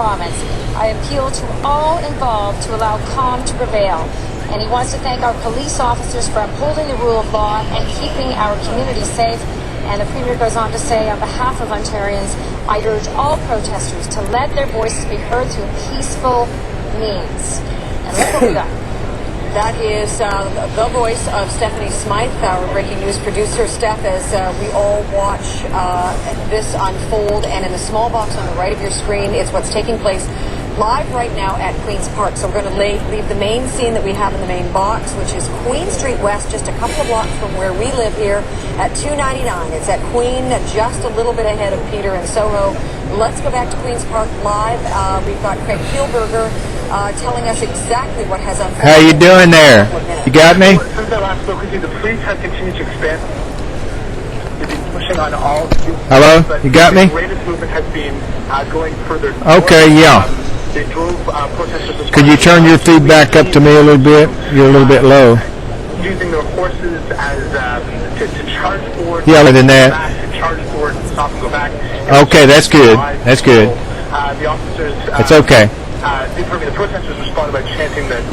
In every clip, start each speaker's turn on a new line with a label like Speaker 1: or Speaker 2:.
Speaker 1: province. I appeal to all involved to allow calm to prevail. And he wants to thank our police officers for upholding the rule of law and keeping our community safe. And the Premier goes on to say, on behalf of Ontarians, I urge all protesters to let their voices be heard through peaceful means. And look what we got. That is the voice of Stephanie Smythe, our breaking news producer. Steph, as we all watch this unfold, and in the small box on the right of your screen, it's what's taking place live right now at Queen's Park. So we're going to leave the main scene that we have in the main box, which is Queen Street West, just a couple of blocks from where we live here at 299. It's at Queen, just a little bit ahead of Peter and Soho. Let's go back to Queen's Park live. We've got Craig Kielberger telling us exactly what has unfolded.
Speaker 2: How you doing there? You got me?
Speaker 3: Since I last spoke with you, the police have continued to expand. They've been pushing on all.
Speaker 2: Hello? You got me?
Speaker 3: The greatest movement has been going further.
Speaker 2: Okay, yeah.
Speaker 3: They drove protesters.
Speaker 2: Could you turn your feed back up to me a little bit? You're a little bit low.
Speaker 3: Using their horses as to charge forward.
Speaker 2: Yeah, other than that.
Speaker 3: To charge forward and stop and go back.
Speaker 2: Okay, that's good. That's good.
Speaker 3: The officers.
Speaker 2: It's okay.
Speaker 3: The protesters responded by chanting that.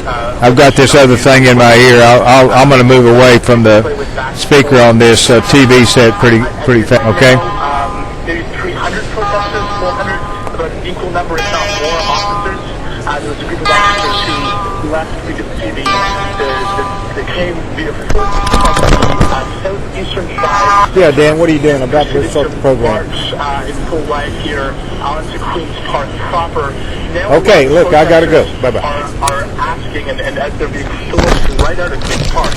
Speaker 2: I've got this other thing in my ear. I'm going to move away from the speaker on this TV set pretty fast. Okay.
Speaker 3: Maybe 300 protesters, 400, about an equal number, if not more, officers. There was a group of officers who left. We could see they came via foot from the southeastern side.
Speaker 2: Yeah, Dan, what are you doing? I'm about to start the program.
Speaker 3: March in full life here onto Queen's Park proper. Now
Speaker 2: okay, look, I gotta go. Bye-bye.
Speaker 3: Are asking, and as they're being forced right out of Queen's Park,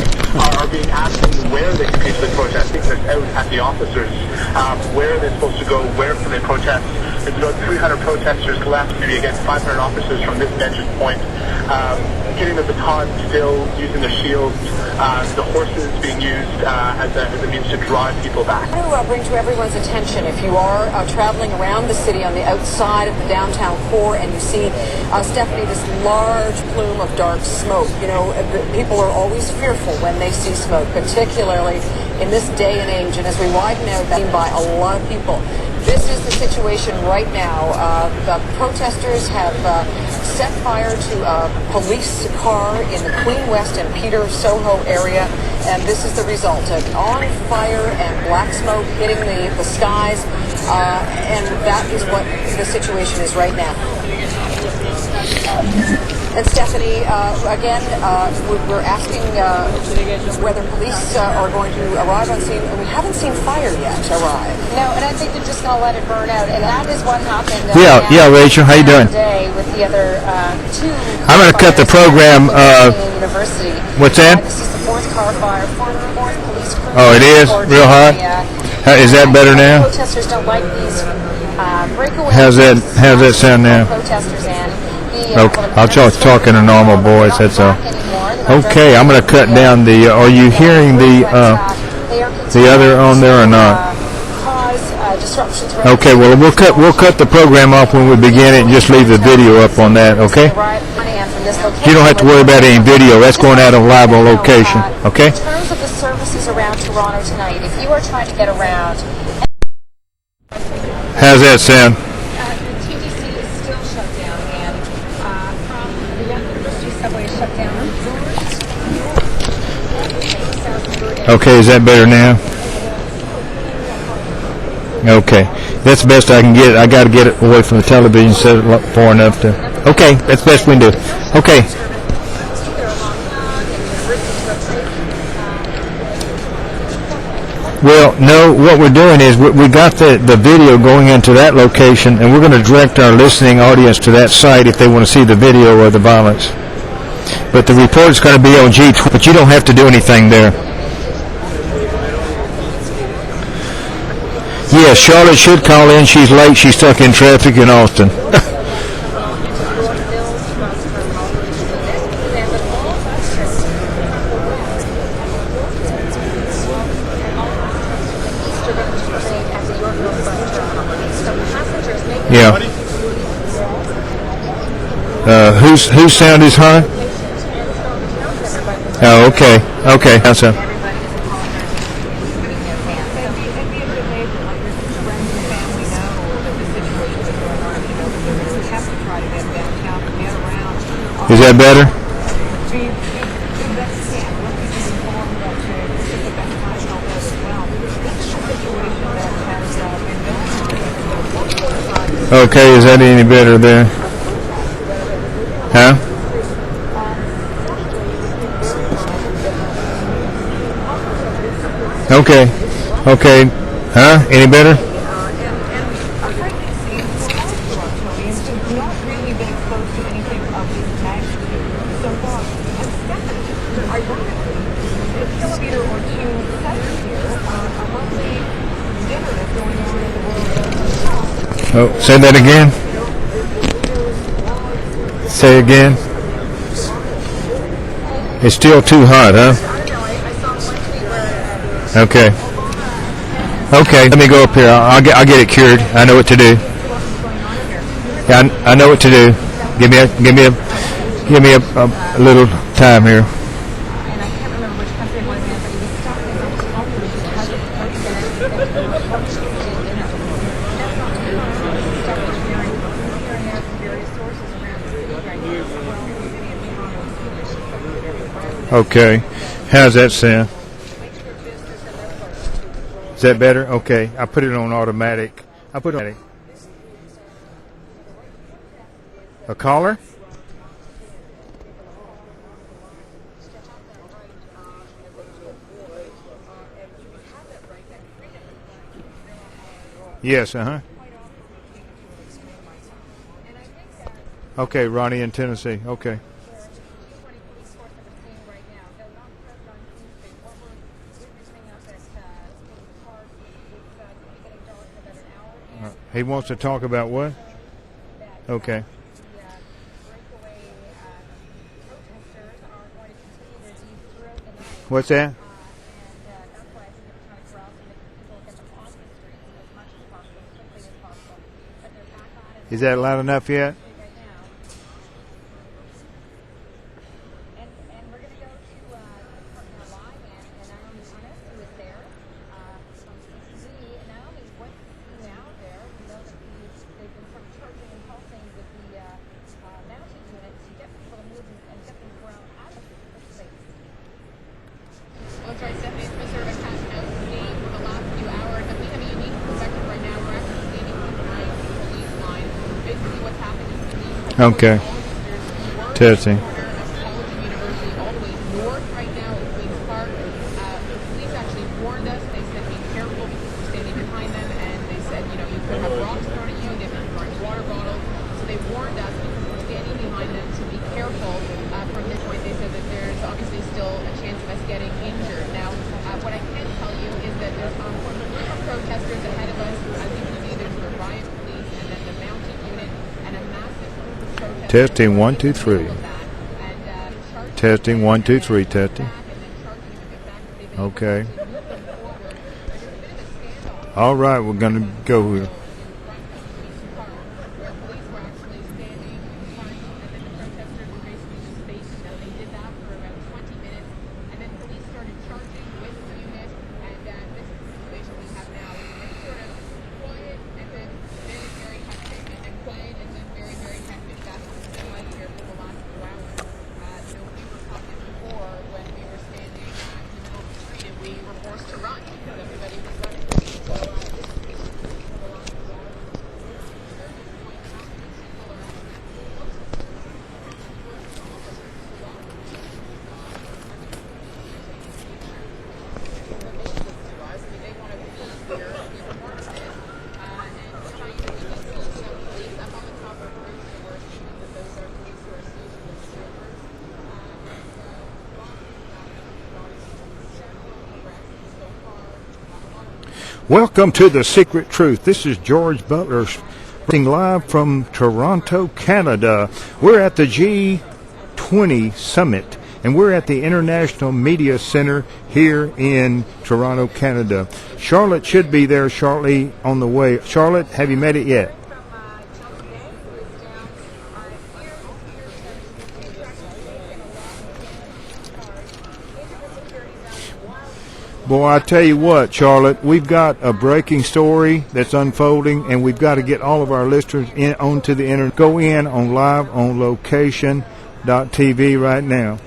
Speaker 3: are being asked where they can peacefully protest, because they're out at the officers, where are they supposed to go, where can they protest. There's about 300 protesters left, maybe against 500 officers from this vantage point, getting the baton still, using the shields, the horses being used as a means to drive people back.
Speaker 1: I want to bring to everyone's attention, if you are traveling around the city on the outside of the downtown core and you see, Stephanie, this large plume of dark smoke. You know, people are always fearful when they see smoke, particularly in this day and age. And as we widen out, that's by a lot of people. This is the situation right now. The protesters have set fire to a police car in the Queen West and Peter Soho area, and this is the result of on fire and black smoke hitting the skies, and that is what the situation is right now. And Stephanie, again, we're asking whether police are going to arrive on scene. We haven't seen fire yet arrive. No, and I think they're just going to let it burn out. And that is what happened.
Speaker 2: Yeah, Rachel, how you doing?
Speaker 1: Today with the other two.
Speaker 2: I'm going to cut the program.
Speaker 1: University.
Speaker 2: What's that?
Speaker 1: This is the fourth car fire, fourth police crew.
Speaker 2: Oh, it is real hot. Is that better now?
Speaker 1: Protesters don't like these breakaways.
Speaker 2: How's that sound now?
Speaker 1: Protesters and.
Speaker 2: Okay, I'll talk in a normal voice. That's all. Okay, I'm going to cut down the. Are you hearing the other on there or not? Okay, well we'll cut the program off when we begin it and just leave the video up on that. Okay. You don't have to worry about any video. That's going out on live on location. Okay.
Speaker 1: In terms of the services around Toronto tonight, if you are trying to get around.
Speaker 2: How's that sound? Okay, is that better now? Okay, that's the best I can get. I got to get it away from the television, set it up far enough to. Okay, that's the best we can do. Okay. Well, no, what we're doing is we got the video going into that location, and we're going to direct our listening audience to that site if they want to see the video of the violence. But the report is going to be on G-20, but you don't have to do anything there. Yeah, Charlotte should call in. She's late. She's stuck in traffic in Austin. Yeah. Whose sound is high? Oh, okay. Okay, that's a. Is that better? Okay, is that any better there? Huh? Okay. Okay. Huh? Any better? Oh, say that again. Say again. It's still too hot, huh? Okay. Okay, let me go up here. I'll get it cured. I know what to do. Yeah, I know what to do. Give me a little time here. Okay. How's that sound? Is that better? Okay. I put it on automatic. I put it on automatic. A caller? Yes, uh-huh. Okay, Ronnie in Tennessee. Okay. He wants to talk about what? Okay. What's that? Is that loud enough yet? Okay. Testing. Testing 1 2 3. Testing 1 2 3. Testing. Okay. All right, we're gonna go here. Welcome to The Secret Truth. This is George Butler, live from Toronto, Canada. We're at the G-20 Summit, and we're at the International Media Center here in Toronto, Canada. Charlotte should be there shortly on the way. Charlotte, have you met it yet? Boy, I tell you what, Charlotte, we've got a breaking story that's unfolding, and we've got to get all of our listeners in onto the internet. Go in on live, on location, TV right now.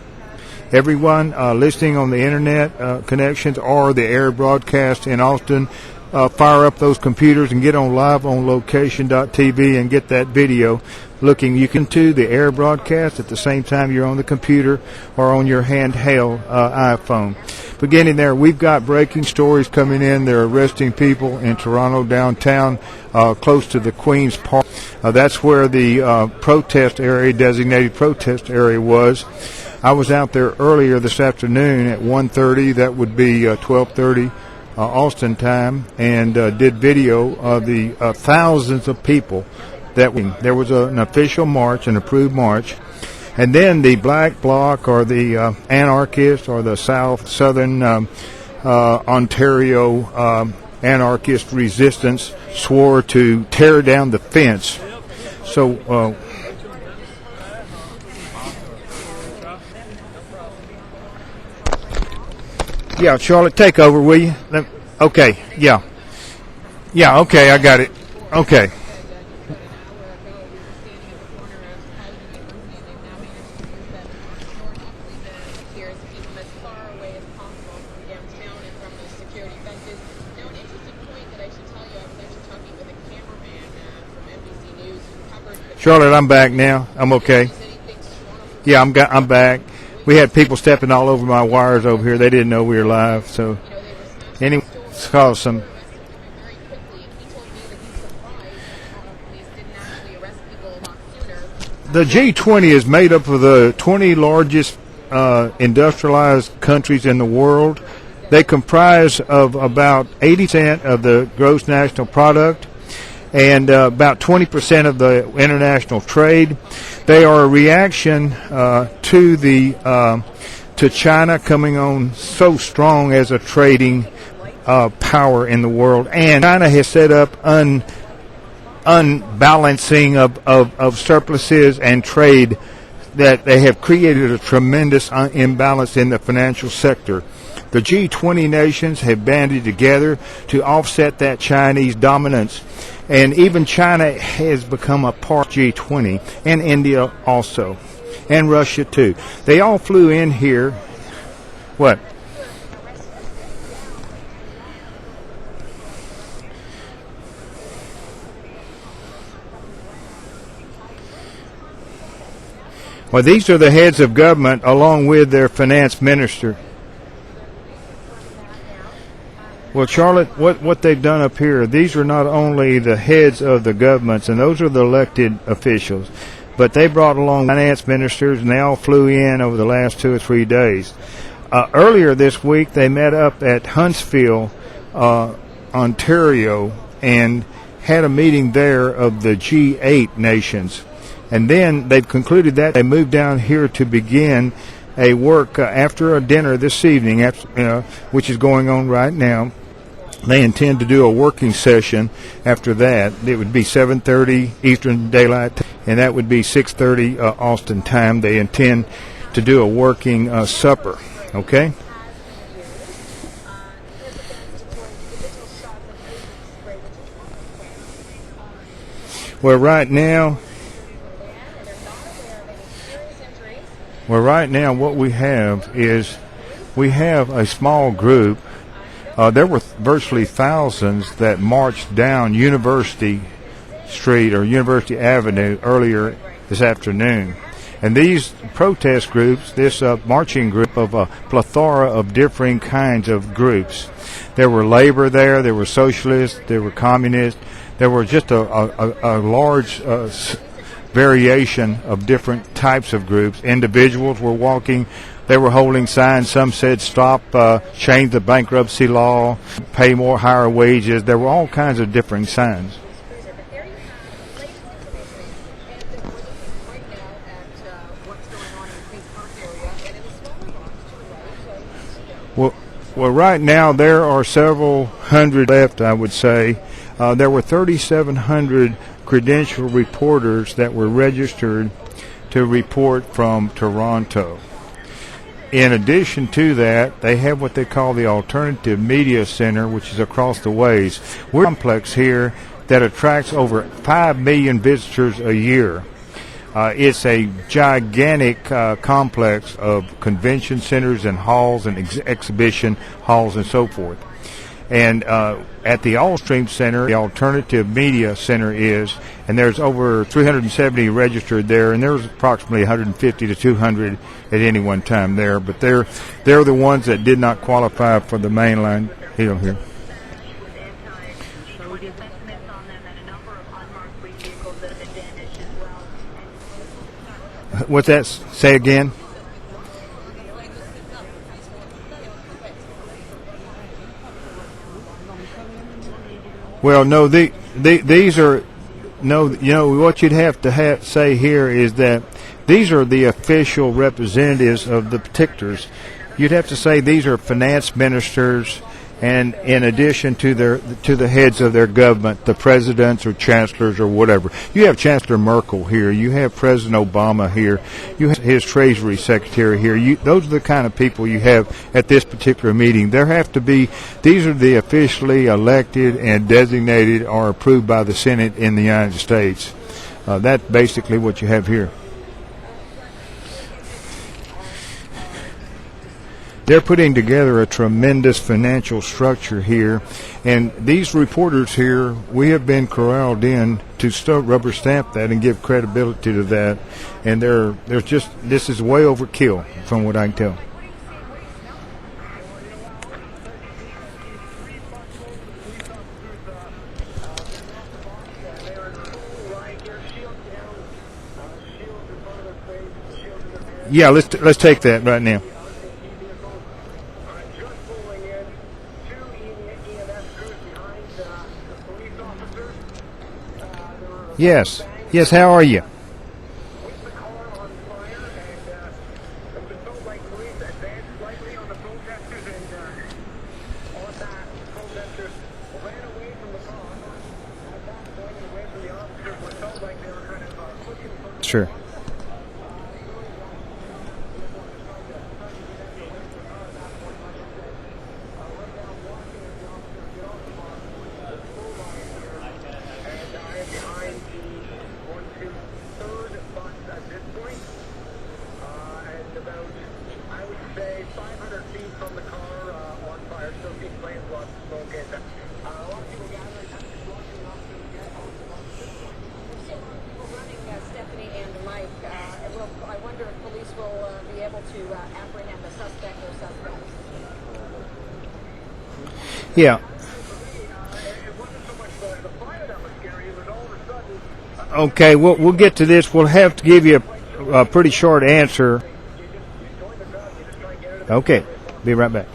Speaker 2: Everyone listening on the internet connections or the air broadcast in Austin, fire up those computers and get on liveonlocation.tv and get that video looking. You can do the air broadcast at the same time you're on the computer or on your handheld iPhone. Beginning there, we've got breaking stories coming in. They're arresting people in Toronto downtown, close to the Queen's Park. That's where the protest area, designated protest area was. I was out there earlier this afternoon at 1:30. That would be 12:30 Austin time, and did video of the thousands of people there was an official march, an approved march. And then the Black Bloc or the anarchists or the Southern Ontario anarchist resistance swore to tear down the fence. So yeah, Charlotte, take over, will you? Okay, yeah. Yeah, okay, I got it. Okay. Charlotte, I'm back now. I'm okay. Yeah, I'm back. We had people stepping all over my wires over here. They didn't know we were live. So, anyway, it's caused some. The G-20 is made up of the 20 largest industrialized countries in the world. They comprise of about 80% of the gross national product and about 20% of the international trade. They are a reaction to China coming on so strong as a trading power in the world, and China has set up unbalancing of surpluses and trade that they have created a tremendous imbalance in the financial sector. The G20 nations have banded together to offset that Chinese dominance. And even China has become a part of G20, and India also, and Russia too. They all flew in here. What? Well, these are the heads of government along with their finance minister. Well, Charlotte, what they've done up here, these are not only the heads of the governments, and those are the elected officials, but they brought along finance ministers, and they all flew in over the last 2 or 3 days. Earlier this week, they met up at Huntsville, Ontario, and had a meeting there of the G8 nations. And then they've concluded that they moved down here to begin a work after a dinner this evening, which is going on right now. They intend to do a working session after that. It would be 7:30 Eastern Daylight, and that would be 6:30 Austin time. They intend to do a working supper. Okay? Well, right now, what we have is we have a small group. There were virtually thousands that marched down University Street or University Avenue earlier this afternoon. And these protest groups, this marching group of a plethora of differing kinds of groups. There were labor there were socialists, there were communists, there were just a large variation of different types of groups. Individuals were walking. They were holding signs. Some said, stop, change the bankruptcy law, pay more, higher wages. There were all kinds of different signs. Well, right now there are several hundred left, I would say. There were 3,700 credentialed reporters that were registered to report from Toronto. In addition to that, they have what they call the Alternative Media Center, which is across the ways. We're a complex here that attracts over 5 million visitors a year. It's a gigantic complex of convention centers and halls and exhibition halls and so forth. And at the Allstream Center, the Alternative Media Center is, and there's over 370 registered there, and there's approximately 150 to 200 at any one time there. But they're the ones that did not qualify for the mainline deal here. What's that? Say again? Well, no, these are, no, you know, what you'd have to say here is that these are the official representatives of the particulars. You'd have to say these are finance ministers, and in addition to the heads of their government, the presidents or chancellors or whatever. You have Chancellor Merkel here. You have President Obama here. You have his Treasury Secretary here. Those are the kind of people you have at this particular meeting. There have to be, these are the officially elected and designated or approved by the Senate in the United States. That's basically what you have here. They're putting together a tremendous financial structure here, and these reporters here, we have been corralled in to rubber stamp that and give credibility to that, and they're just, this is way overkill from what I can tell. Yeah, let's take that right now. Yes. Yes, how are you? Sure. Yeah. Okay, we'll get to this. We'll have to give you a pretty short answer. Okay, be right back.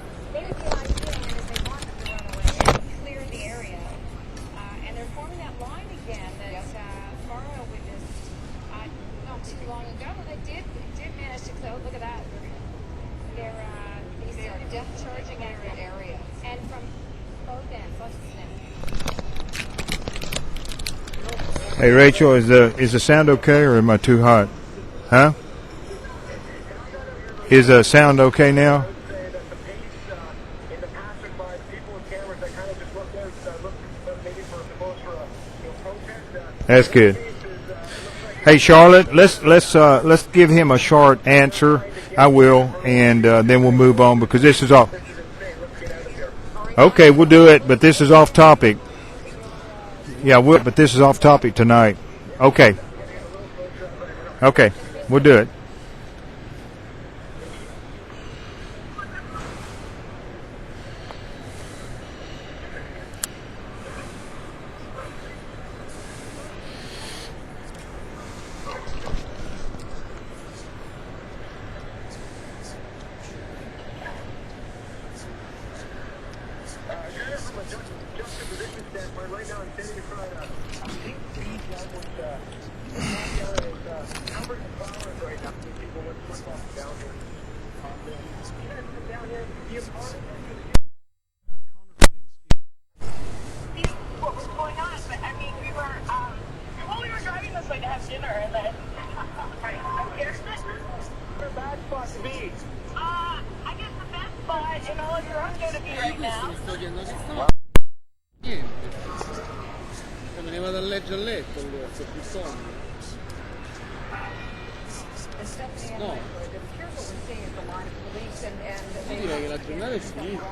Speaker 2: Hey Rachel, is the sound okay, or am I too hot? Huh? Is the sound okay now? That's good. Hey Charlotte, let's give him a short answer. I will, and then we'll move on because this is off. Okay, we'll do it, but this is off topic. Yeah, but this is off topic tonight. Okay. Okay, we'll do it.
Speaker 1: Stephanie and Michael, it appears what we're seeing is the line of police and
Speaker 4: Io direi che la giornata è finita.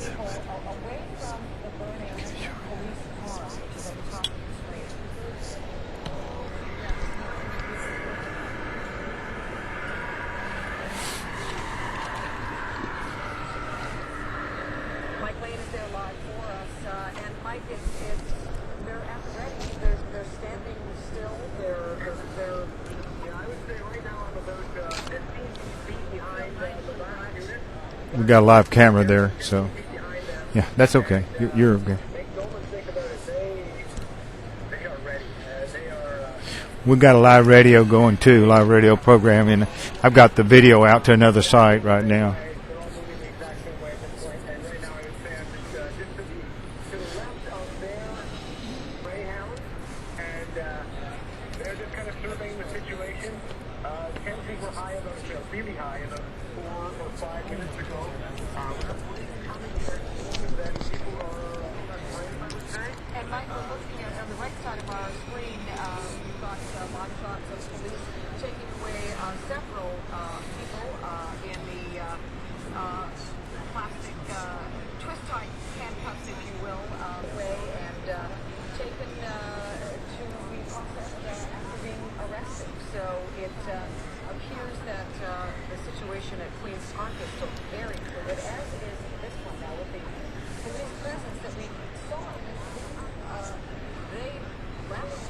Speaker 1: people away from the burning police car, which is at the top of the screen. Mike Lane is there live for us, and Mike, they're at the ready. They're standing still. They're.
Speaker 3: Yeah, I would say right now I'm about 15 feet behind the last unit.
Speaker 2: We got a live camera there, so yeah, that's okay. You're okay.
Speaker 3: Make no mistake about it, they are ready. They are.
Speaker 2: We've got a live radio going too, live radio program, and I've got the video out to another site right now.
Speaker 3: They're all moving the exact same way at this point. And right now I would say I'm just to the left of their Greyhound, and they're just kind of surveying the situation. Tensions were high about, really high about 4 or 5 minutes ago. With the police coming here, that people are afraid, I would say.
Speaker 1: And Mike, we're looking at on the right side of our screen. We've got live shots of police taking away several people in the plastic twist-tight handcuffs, if you will, way, and taken to be processed after being arrested. So it appears that the situation at Queen's Park is still very fluid, as is this one now with the police presence that we saw. They left.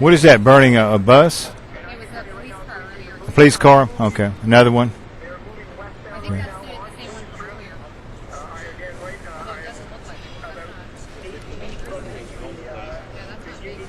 Speaker 2: What is that? Burning a bus?
Speaker 1: It was a police car earlier.
Speaker 2: A police car? Okay, another one.
Speaker 3: They're moving westbound
Speaker 1: I think
Speaker 3: right
Speaker 1: that's
Speaker 3: now.
Speaker 1: the same one from earlier.
Speaker 3: Again, right now,
Speaker 1: It doesn't look like it.
Speaker 3: about 8 feet from
Speaker 1: Yeah, that's not big.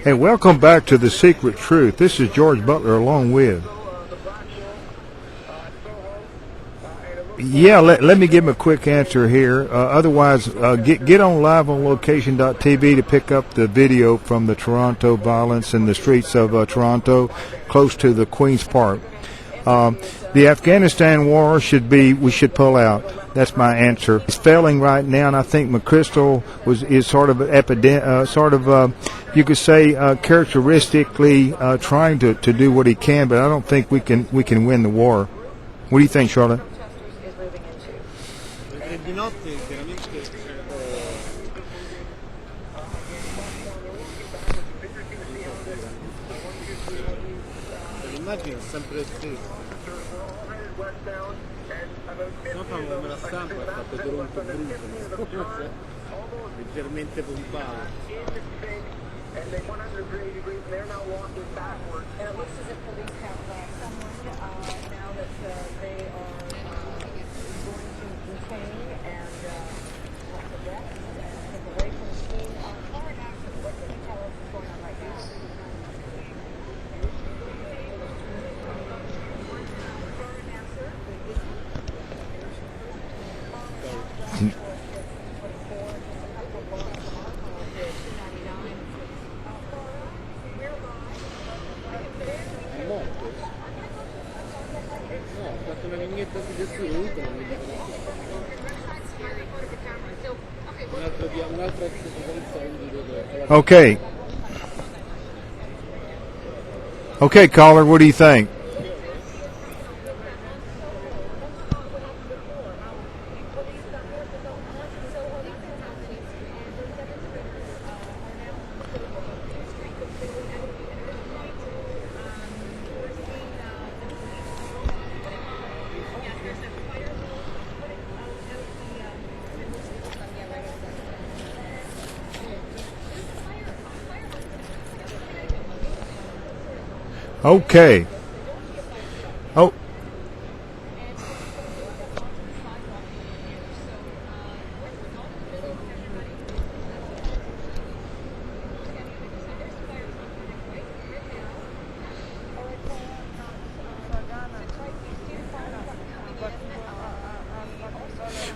Speaker 2: Hey, welcome back to The Secret Truth. This is George Butler along with. Yeah, let me give him a quick answer here. Otherwise, get on liveonlocation.tv to pick up the video from the Toronto violence in the streets of Toronto, close to the Queen's Park. The Afghanistan war we should pull out. That's my answer. It's failing right now, and I think McChrystal is sort of you could say characteristically trying to do what he can, but I don't think we can win the war. What do you think, Charlotte?
Speaker 4: Di notte veramente l'immagine è sempre stessa. No, fanno come la stampa, è fatto Toronto Bruce, leggermente pompato.
Speaker 3: And they 180 degrees, and they're now walking backwards.
Speaker 1: And it looks as if police have someone now that they are going to detain and arrest and take away from the scene. Lauren, what can you tell us what's going on right now?
Speaker 4: No, ho fatto una vignetta su questo tutto, non mi dicono un'altra sequenza.
Speaker 2: Okay. Okay, caller, what do you think? Okay. Oh.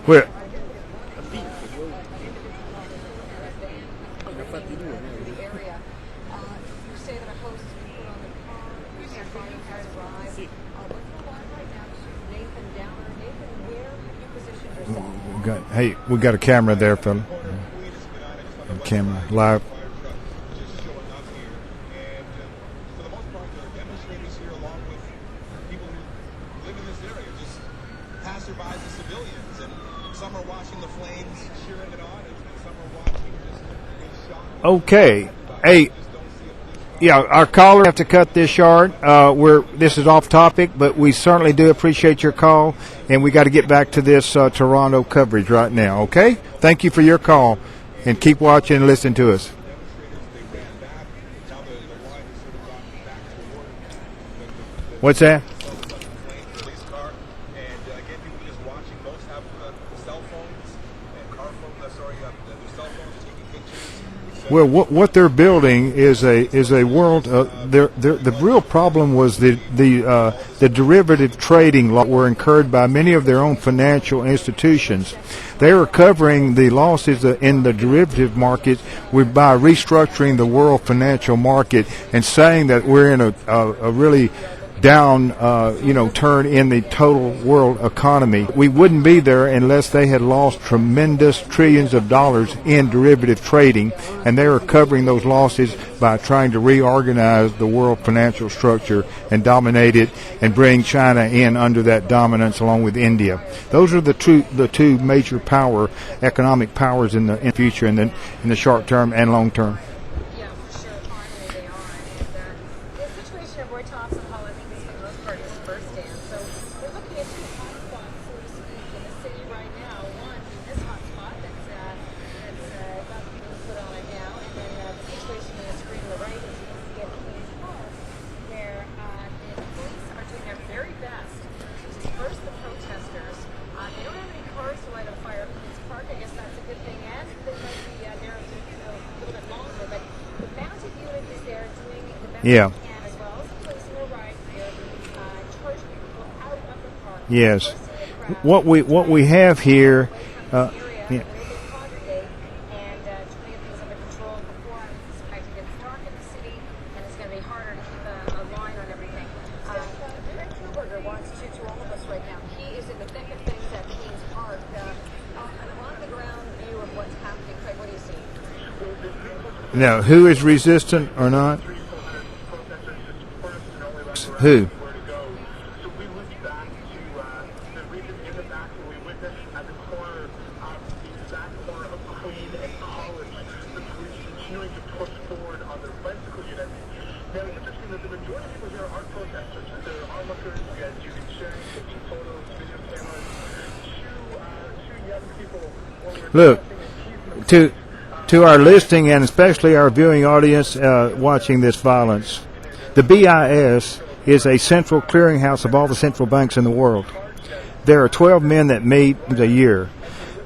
Speaker 2: Well,
Speaker 4: Ha vinto 2-1. Ne ha fatti 2.
Speaker 1: area. You say that a host has been put on the car, and fire has arrived.
Speaker 4: Sì.
Speaker 1: Let's go on right now to Nathan Downer. Nathan, where have you positioned yourself?
Speaker 2: hey, we got a camera there, fella. Camera live.
Speaker 5: Just showing up here, and for the most part, there are demonstrators here along with people who live in this area, just passerbys and civilians, and some are watching the flames, cheering it on, and some are watching just in shock.
Speaker 2: Okay. Hey, yeah, our caller have to cut this short. This is off topic, but we certainly do appreciate your call, and we got to get back to this Toronto coverage right now. Okay. Thank you for your call, and keep watching and listening to us. What's that?
Speaker 5: Police car, and again, people just watching. Most have cell phones and car phones. Their cell phones taking pictures.
Speaker 2: Well, what they're building is a world. The real problem was the derivative trading law were incurred by many of their own financial institutions. They were covering the losses in the derivative market by restructuring the world financial market and saying that we're in a really down, turn in the total world economy. We wouldn't be there unless they had lost tremendous trillions of dollars in derivative trading, and they were covering those losses by trying to reorganize the world financial structure and dominate it and bring China in under that dominance along with India. Those are the two major economic powers in the future, in the short term and long term.
Speaker 1: Yeah, for sure. Finally, they are. And the situation of Roy Thompson Hall, I think, is for the most part his first stand. So we're looking at two hotspots, so to speak, in the city right now. One, this hotspot that's about to be put on it now, and then the situation on the screen on the right is you can see at Queen's Park, where the police are doing their very best to disperse the protesters. They don't have any cars to light on fire at Queen's Park. I guess that's a good thing, and they might be there a little bit longer. But the mounted unit is there doing the best
Speaker 2: Yeah.
Speaker 1: they can, as well as placing a ride here, charging people out of the park.
Speaker 2: Yes.
Speaker 1: Dispersing the crowd.
Speaker 2: What we have here.
Speaker 1: Area
Speaker 2: Yeah.
Speaker 1: where they congregate and to get things under control. Before I suspect it gets dark in the city, and it's going to be harder to keep a line on everything. Rick Kuberger wants to all of us right now. He is in the thick of things at Queen's Park. An on-the-ground view of what's happening. Craig, what do you see?
Speaker 2: Now, who is resistant or not? Who?
Speaker 3: Where to go. So we went back to the region in the back where we witnessed at the corner, the exact corner of Queen and College, the police continuing to push forward on their bicycle units. Now, it's interesting that the majority of people here aren't protesters. They're onlookers. As you can share, taking photos, video cameras. Two young people.
Speaker 2: Look, to our listening and especially our viewing audience watching this violence, the BIS is a central clearinghouse of all the central banks in the world. There are 12 men that meet a year.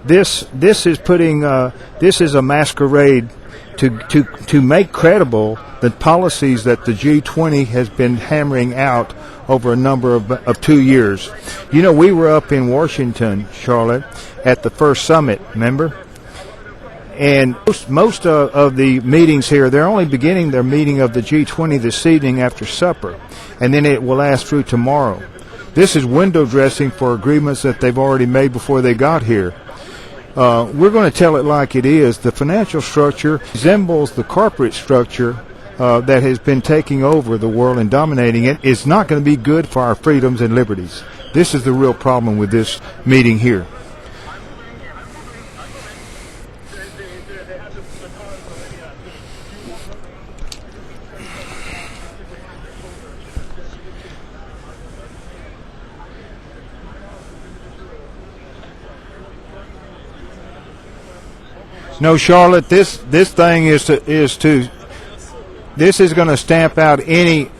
Speaker 2: This is a masquerade to make credible the policies that the G-20 has been hammering out over a number of 2 years. You know, we were up in Washington, Charlotte, at the first summit, remember? And most of the meetings here, they're only beginning their meeting of the G-20 this evening after supper, and then it will last through tomorrow. This is window dressing for agreements that they've already made before they got here. We're going to tell it like it is. The financial structure resembles the corporate structure that has been taking over the world and dominating it. It's not going to be good for our freedoms and liberties. This is the real problem with this meeting here. No, Charlotte, this thing is going to stamp out any.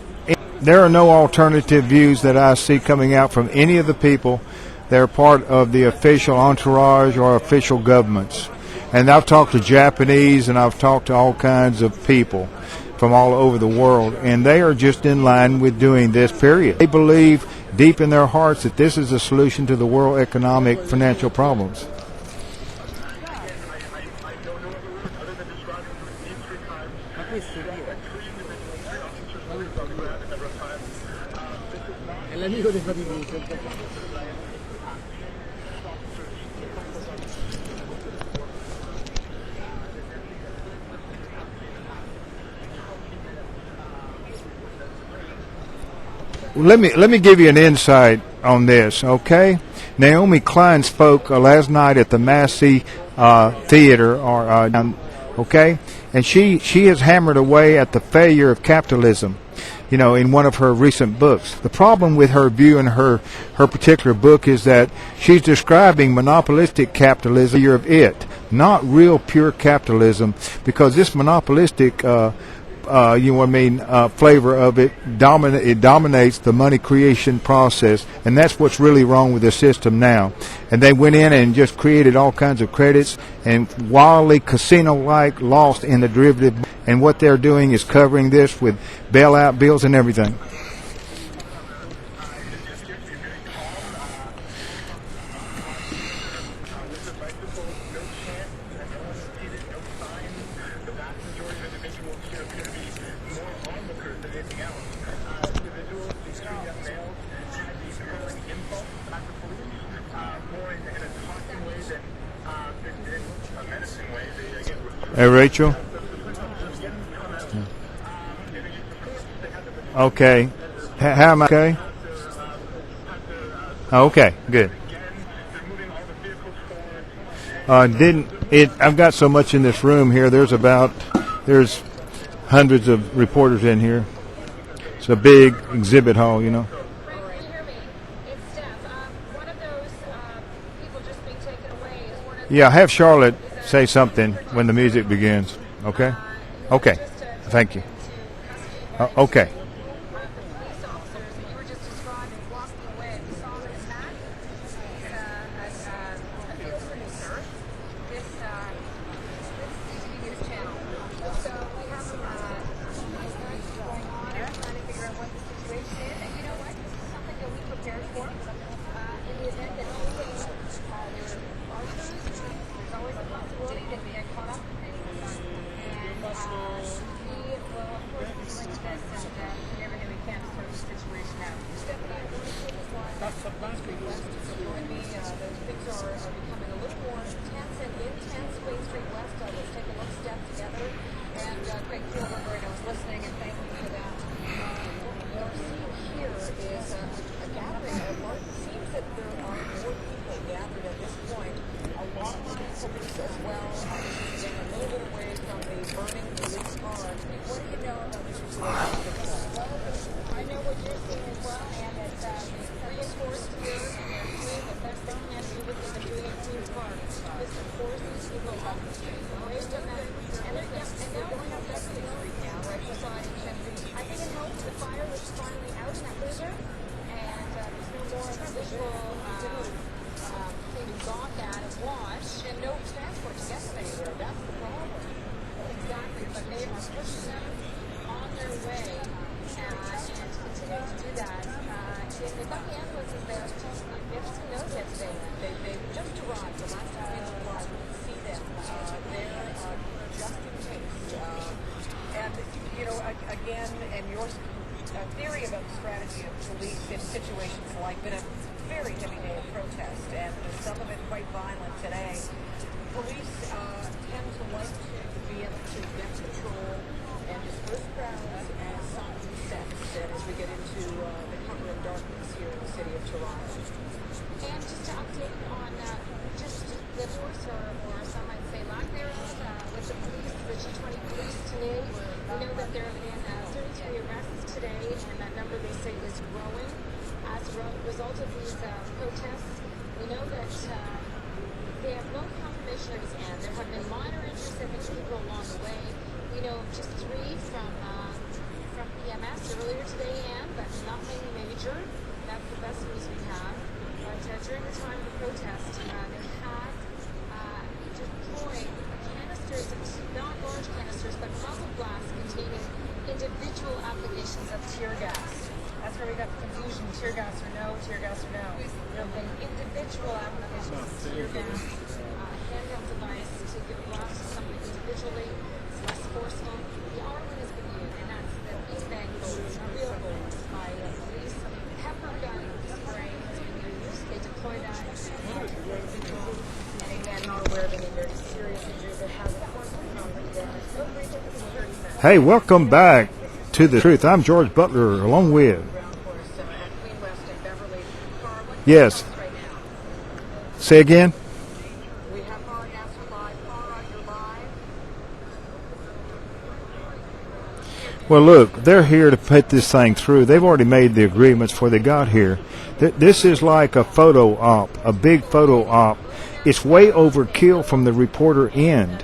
Speaker 2: There are no alternative views that I see coming out from any of the people that are part of the official entourage or official governments. And I've talked to Japanese and I've talked to all kinds of people from all over the world, and they are just in line with doing this, period. They believe deep in their hearts that this is a solution to the world economic financial problems.
Speaker 4: Ma questo chi è? È l'amico dei faticosi.
Speaker 2: Let me give you an insight on this, okay? Naomi Klein spoke last night at the Massey Theater, okay? And she has hammered away at the failure of capitalism, you know, in one of her recent books. The problem with her view in her particular book is that she's describing monopolistic capitalism, of it, not real pure capitalism, because this monopolistic flavor of it dominates the money creation process, and that's what's really wrong with the system now. And they went in and just created all kinds of credits and wildly casino-like lost in the derivative, and what they're doing is covering this with bailout bills and everything. Hey, Rachel? Okay. How am I okay? Oh, okay, good. I've got so much in this room here. There's hundreds of reporters in here. It's a big exhibit hall, you know.
Speaker 1: Can you hear me? It's Steph. One of those people just being taken away is one of
Speaker 2: Yeah, have Charlotte say something when the music begins. Okay? Okay. Thank you. Okay.
Speaker 1: the police officers that you were just describing walking away. We saw him in Matt. He's a field producer. This CTV News channel. So we have some going on and trying to figure out what the situation is. And you know what? This is something that we prepared for. In the event that there are crews, there's always a possibility that we get caught up in things. And we will, of course, be linked to this and do everything we can to sort the situation out. Stephanie, I'm going to say this one. Last week, join me. Things are becoming a little more tense and intense. Wayne Street West. Let's take a look step together. And Greg Kielberger, I was listening, and thank you for that. What we're seeing here is a gathering of what it seems that there are more people gathered at this point. A lot of police as well. Getting a little bit away from the burning police car. What do you know about this situation? I know what you're seeing as well, and it's reinforced here, and they're doing the best they can to do what they've been doing in Queen's Park. Just to force these people up away from them. And they're going up Destiny Street now, right beside Kennedy. I think it helps the fire was finally out in that blizzard, and there's no more visual thing got that and watch, and no transport to get them anywhere. That's the problem. Exactly, but they are pushing them on their way, and continuing to do that. They've got the ambulances there. We haven't seen those yet today. They just arrived. The last time they arrived, we didn't see them. They're just in case. And, you know, again, and your theory about the strategy of police in situations like been a very heavy day of protest, and some of it quite violent today. Police tend to like to be able to get control and disperse crowds as sun sets, and as we get into the cover of darkness here in the city of Toronto. And just to update on just the force, or some might say lack thereof, with the police, the G-20 police today. We know that there have been 33 arrests today, and that number they say is growing as a result of these protests. We know that they have no confirmation of his end. There have been minor injuries that have been people along the way. We know just 3 from EMS earlier today, Anne, but nothing major. That's the best news we have. But during the time of the protest, they had deployed canisters, not large canisters, but muzzle blasts containing individual applications of tear gas. That's where we got the confusion, tear gas or no, tear gas or no. There have been individual applications of tear gas, handheld device to give a blast to somebody individually. It's less forceful. The R one has been used, and that's the beanbag bullets, real bullets by police. Pepper gun spray has been used. They deploy that to individual. And again, not aware of any very serious injuries that has unfortunately property damage. No breach of the security fence.
Speaker 2: Hey, welcome back to The Truth. I'm George Butler, along with... Yes. Say again?
Speaker 1: We have Far National Live. Far you're live.
Speaker 2: Well, look, they're here to put this thing through. They've already made the agreements before they got here. This is like a photo op, a big photo op. It's way overkill from the reporter end.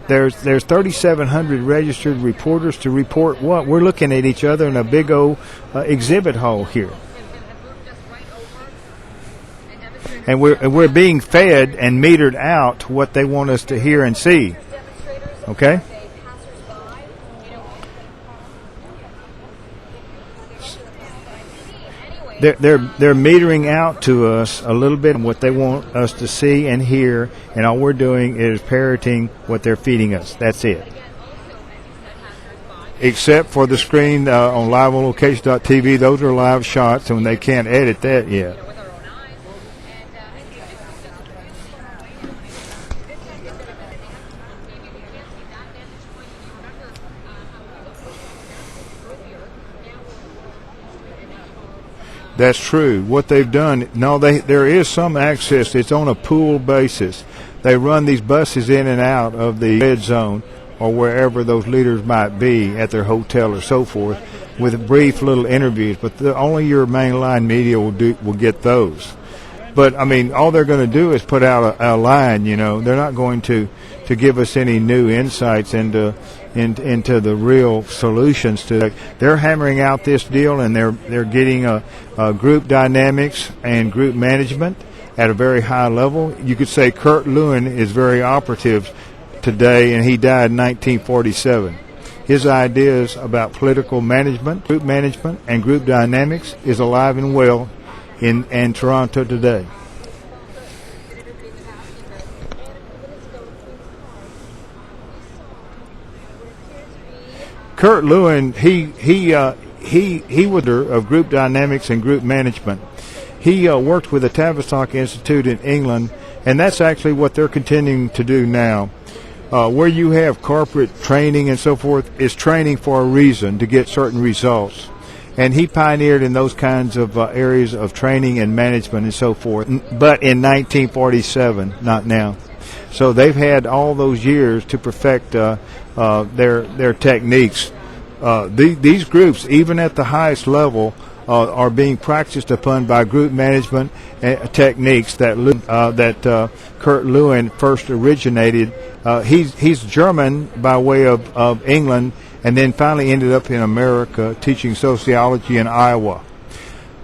Speaker 2: There's 3,700 registered reporters to report what? We're looking at each other in a big old exhibit hall here. And we're being fed and metered out what they want us to hear and see. Okay? They're metering out to us a little bit of what they want us to see and hear, and all we're doing is parroting what they're feeding us. That's it. Except for the screen on liveonlocation.tv, those are live shots, and they can't edit that yet. That's true. What they've done, there is some access. It's on a pool basis. They run these buses in and out of the red zone or wherever those leaders might be at their hotel or so forth with brief little interviews. But only your mainline media will get those. But, I mean, all they're going to do is put out a line, you know. They're not going to give us any new insights into the real solutions to it. They're hammering out this deal, and they're getting a group dynamics and group management at a very high level. You could say Kurt Lewin is very operative today, and he died in 1947. His ideas about political management, and group dynamics is alive and well in Toronto today. Kurt Lewin, he was of group dynamics and group management. He worked with the Tavistock Institute in England, and that's actually what they're continuing to do now. Where you have corporate training and so forth, is training for a reason to get certain results. And he pioneered in those kinds of areas of training and management and so forth, but in 1947, not now. So they've had all those years to perfect their techniques. These groups, even at the highest level, are being practiced upon by group management techniques that Kurt Lewin first originated. He's German by way of England, and then finally ended up in America teaching sociology in Iowa.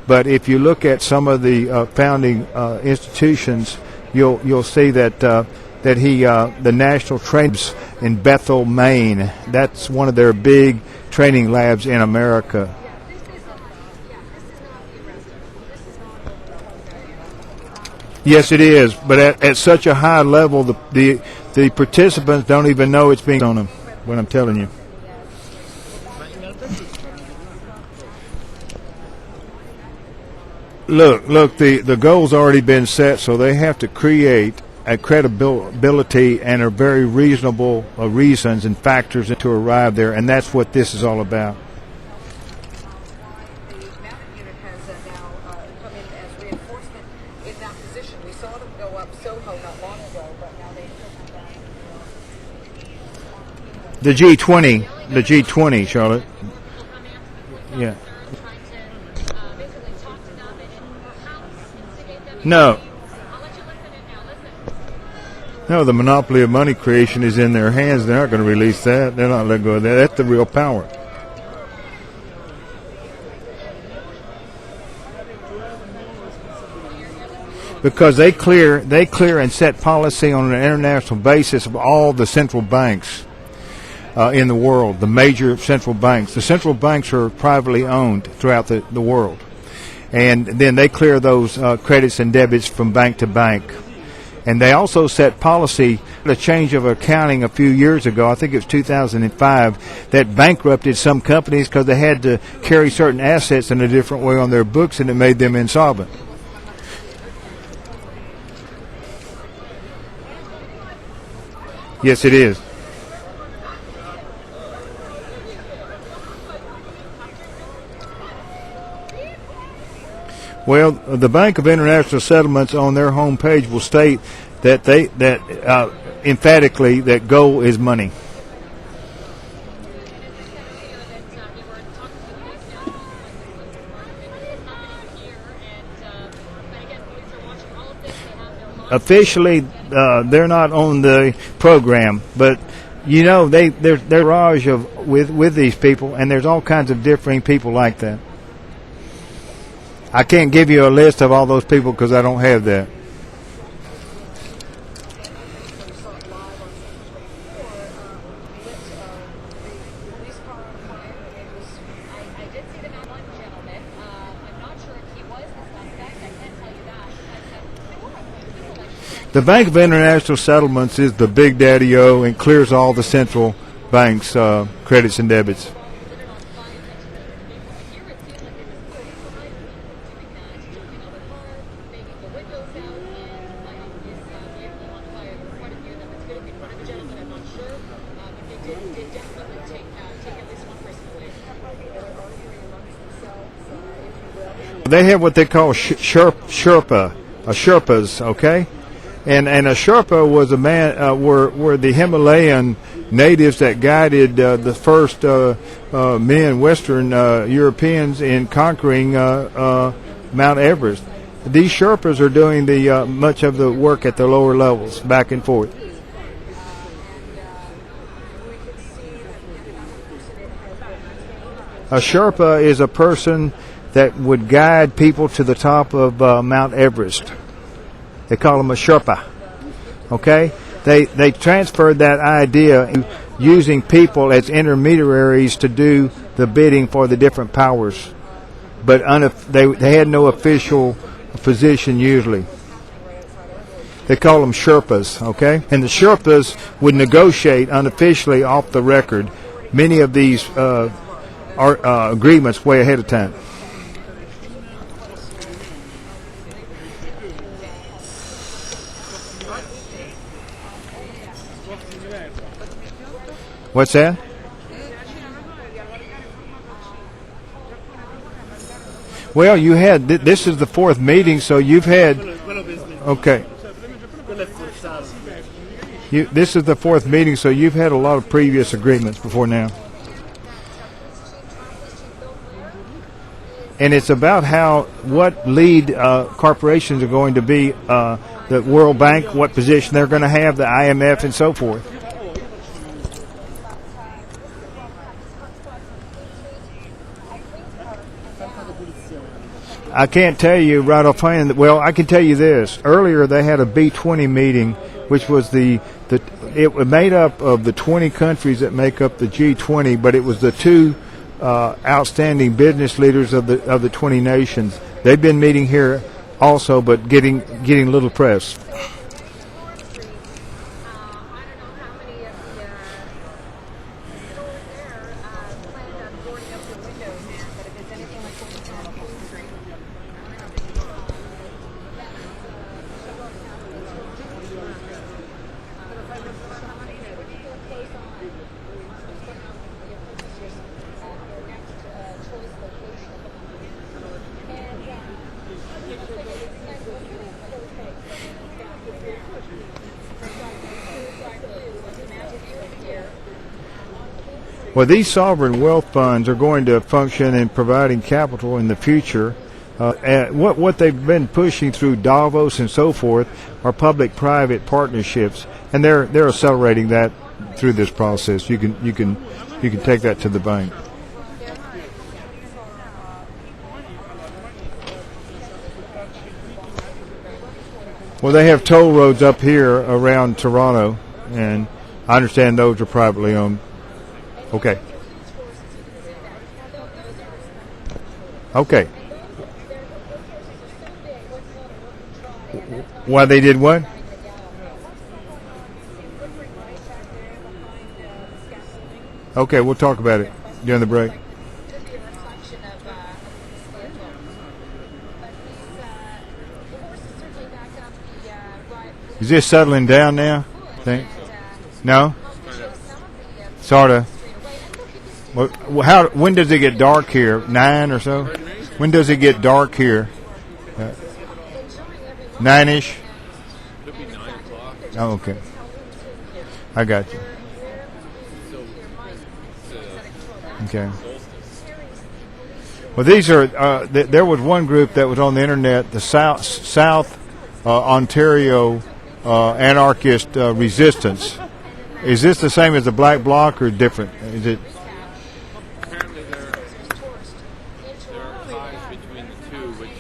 Speaker 2: But if you look at some of the founding institutions, you'll see that the National Trainers in Bethel, Maine, that's one of their big training labs in America. Yes, it is, but at such a high level, the participants don't even know it's being on them, what I'm telling you. Look, the goal's already been set, so they have to create a credibility and a very reasonable reasons and factors to arrive there, and that's what this is all about.
Speaker 1: The mounted unit has now come in as reinforcement in that position. We saw them go up Soho not long ago, but now they come back.
Speaker 2: The G20, Charlotte. Yeah. No, the monopoly of money creation is in their hands. They're not going to release that. They're not letting go of that. That's the real power. Because they clear and set policy on an international basis of all the central banks. in the world, the major central banks. The central banks are privately owned throughout the world. And then they clear those credits and debits from bank to bank. And they also set policy, a change of accounting a few years ago, I think it was 2005, that bankrupted some companies because they had to carry certain assets in a different way on their books, and it made them insolvent. Yes, it is. Well, the Bank of International Settlements on their homepage will state that emphatically that gold is money. Officially, they're not on the program, but you know there's a barrage with these people, and there's all kinds of differing people like that. I can't give you a list of all those people because I don't have that. The Bank of International Settlements is the big daddy-o and clears all the central banks' credits and debits. They have what they call Sherpas, okay? And a Sherpa was a man, were the Himalayan natives that guided the first men, Western Europeans, in conquering Mount Everest. These Sherpas are doing the much of the work at the lower levels, back and forth. A Sherpa is a person that would guide people to the top of Mount Everest. They call them a Sherpa. Okay? They transferred that idea using people as intermediaries to do the bidding for the different powers. But they had no official position usually. They call them Sherpas, okay? And the Sherpas would negotiate unofficially off the record many of these agreements way ahead of time. What's that? Well, you had, this is the fourth meeting, so you've had, okay. This is the fourth meeting, so you've had a lot of previous agreements before now. And it's about what lead corporations are going to be, the World Bank, what position they're going to have, the IMF, and so forth. I can't tell you right offhand. Well, I can tell you this. Earlier, they had a B20 meeting, which was it was made up of the 20 countries that make up the G20, but it was the two outstanding business leaders of the 20 nations. They've been meeting here also, but getting little press. Well, these sovereign wealth funds are going to function in providing capital in the future. What they've been pushing through Davos and so forth are public-private partnerships, and they're accelerating that through this process. You can take that to the bank. Well, they have toll roads up here around Toronto, and I understand those are privately owned. Okay. Okay. Why they did what? Okay, we'll talk about it during the break. Is this settling down now? Think? No? Sorta. Well, when does it get dark here? 9 or so? When does it get dark here? 9-ish?
Speaker 4: Could be 9 o'clock.
Speaker 2: Oh, okay. I got you. Okay. Well, these are. There was one group that was on the internet, the South Ontario Anarchist Resistance. Is this the same as the Black Bloc or different? Is it?
Speaker 4: Apparently there are ties between the two, which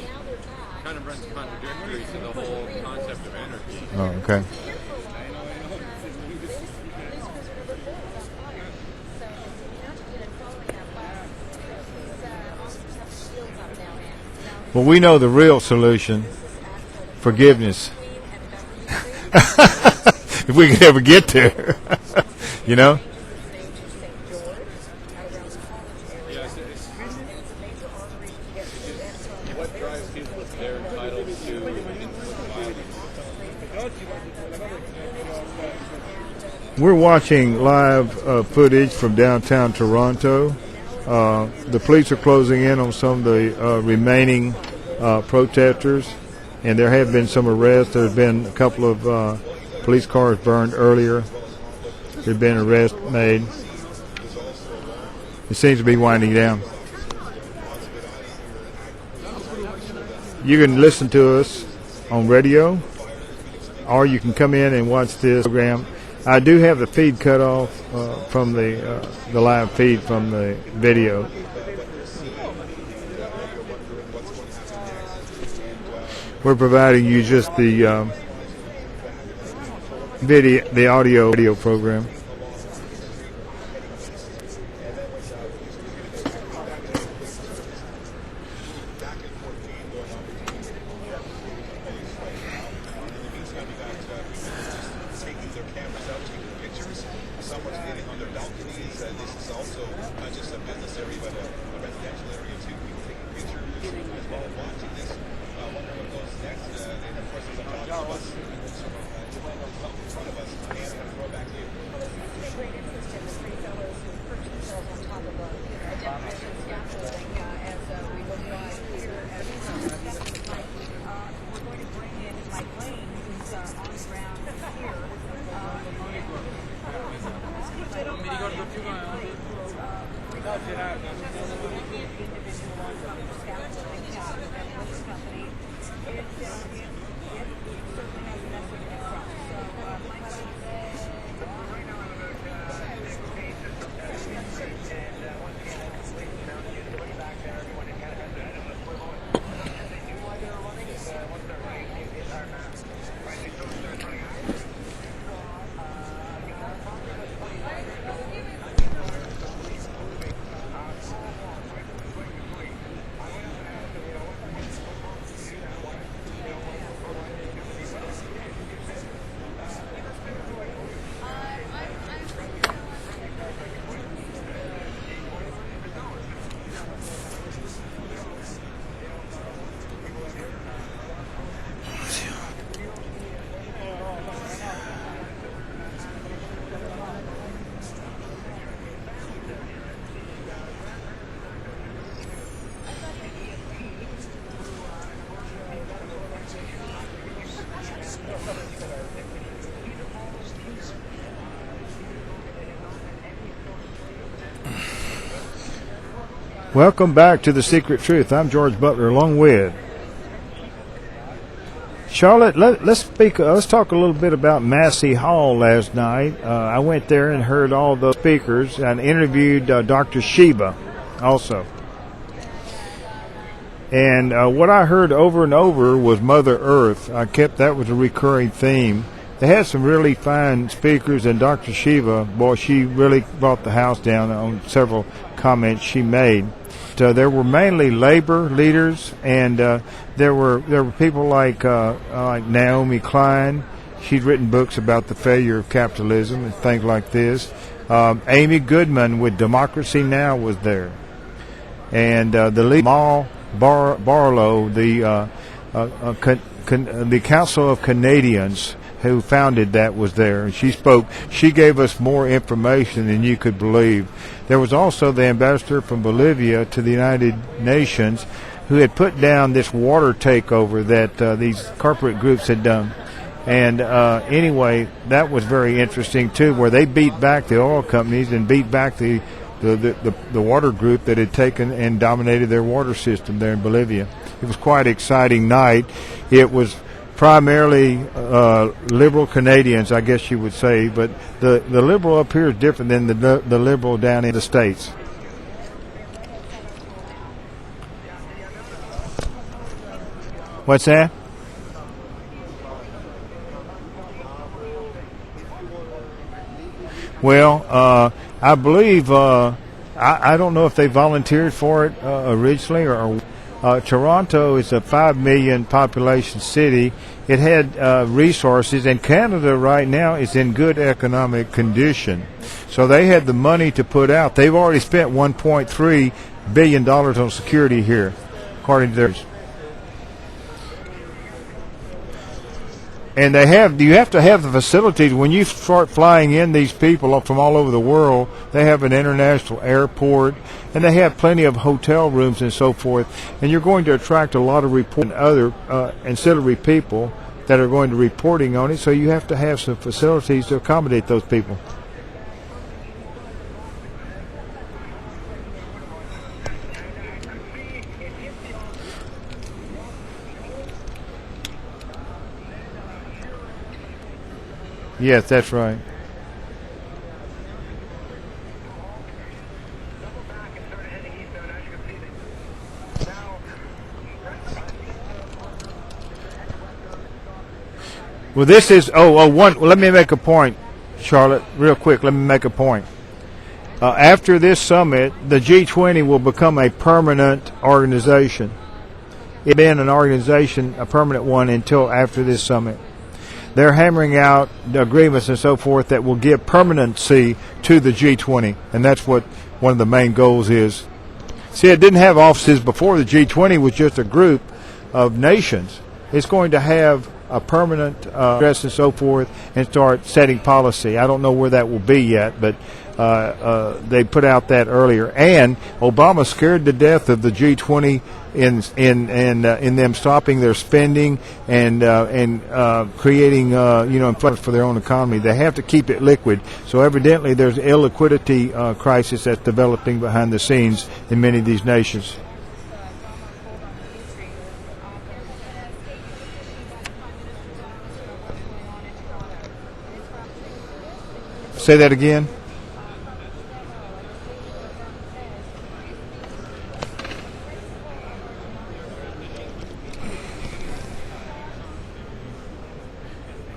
Speaker 4: kind of runs contradictory to the whole concept of anarchy.
Speaker 2: Oh, okay. Well, we know the real solution: forgiveness. If we could ever get there, you know.
Speaker 4: What drives people is they're entitled to violence.
Speaker 2: We're watching live footage from downtown Toronto. The police are closing in on some of the remaining protesters, and there have been some arrests. There's been a couple of police cars burned earlier. There's been arrests made. It seems to be winding down. You can listen to us on radio, or you can come in and watch this program. I do have the feed cut off from the live feed from the video. We're providing you just the the audio program. Welcome back to The Secret Truth. I'm George Butler, along with Charlotte. Let's talk a little bit about Massey Hall last night. I went there and heard all those speakers and interviewed Dr. Sheba also. And what I heard over and over was Mother Earth. That was a recurring theme they had some really fine speakers, and Dr. Shiva, boy, she really brought the house down on several comments she made. There were mainly labor leaders, and there were people like Naomi Klein. She'd written books about the failure of capitalism and things like this. Amy Goodman with Democracy Now! Was there. And the lead, Mal Barlow, the Council of Canadians who founded that, was there. And she spoke. She gave us more information than you could believe. There was also the ambassador from Bolivia to the United Nations who had put down this water takeover that these corporate groups had done. And anyway, that was very interesting too, where they beat back the oil companies and beat back the water group that had taken and dominated their water system there in Bolivia. It was quite an exciting night. It was primarily liberal Canadians, I guess you would say, but the liberal up here is different than the liberal down in the States. What's that? Well, I believe, I don't know if they volunteered for it originally, or Toronto is a 5 million population city. It had resources, and Canada right now is in good economic condition. So they had the money to put out. They've already spent $1.3 billion on security here, according to theirs. And you have to have the facilities. When you start flying in these people from all over the world, they have an international airport, and they have plenty of hotel rooms and so forth. And you're going to attract a lot of other ancillary people that are going to reporting on it. So you have to have some facilities to accommodate those people. Yes, that's right. Well, this is one. Let me make a point, Charlotte, real quick. Let me make a point. After this summit, the G20 will become a permanent organization. It's been an organization, a permanent one, until after this summit. They're hammering out agreements and so forth that will give permanency to the G20, and that's what one of the main goals is. See, it didn't have offices before. The G20 was just a group of nations. It's going to have a permanent address and so forth, and start setting policy. I don't know where that will be yet, but they put out that earlier. And Obama scared to death of the G20 in them stopping their spending and creating inflation for their own economy. They have to keep it liquid. So evidently there's an illiquidity crisis that's developing behind the scenes in many of these nations. Say that again.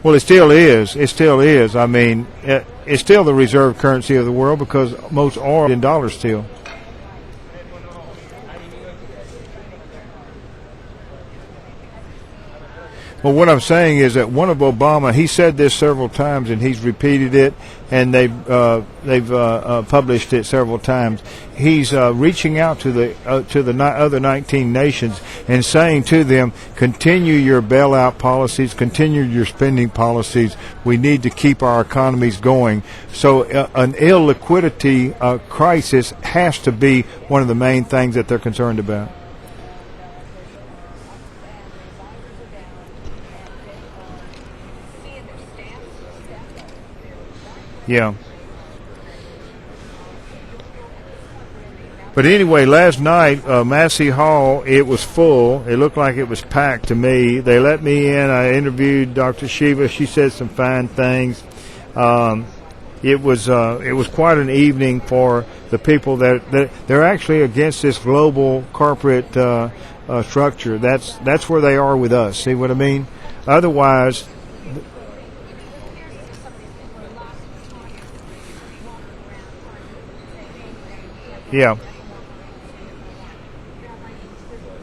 Speaker 2: Well, it still is. It still is. I mean, it's still the reserve currency of the world because most oil is in dollars still. Well, what I'm saying is that one of Obama, he said this several times, and he's repeated it, and they've published it several times. He's reaching out to the other 19 nations and saying to them, continue your bailout policies, continue your spending policies. We need to keep our economies going. So an illiquidity crisis has to be one of the main things that they're concerned about. Yeah. But anyway, last night, Massey Hall, it was full. It looked like it was packed to me. They let me in. I interviewed Dr. Shiva. She said some fine things. It was quite an evening for the people that they're actually against this global corporate structure. That's where they are with us. See what I mean? Otherwise, Yeah.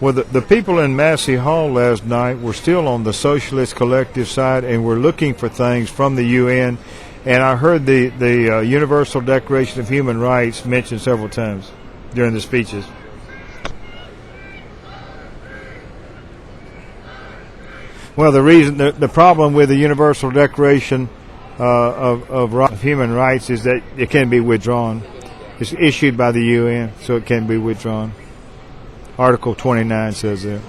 Speaker 2: Well, the people in Massey Hall last night were still on the Socialist Collective side and were looking for things from the UN. And I heard the Universal Declaration of Human Rights mentioned several times during the speeches. Well, the problem with the Universal Declaration of Human Rights is that it can be withdrawn. It's issued by the UN, so it can be withdrawn. Article 29 says that.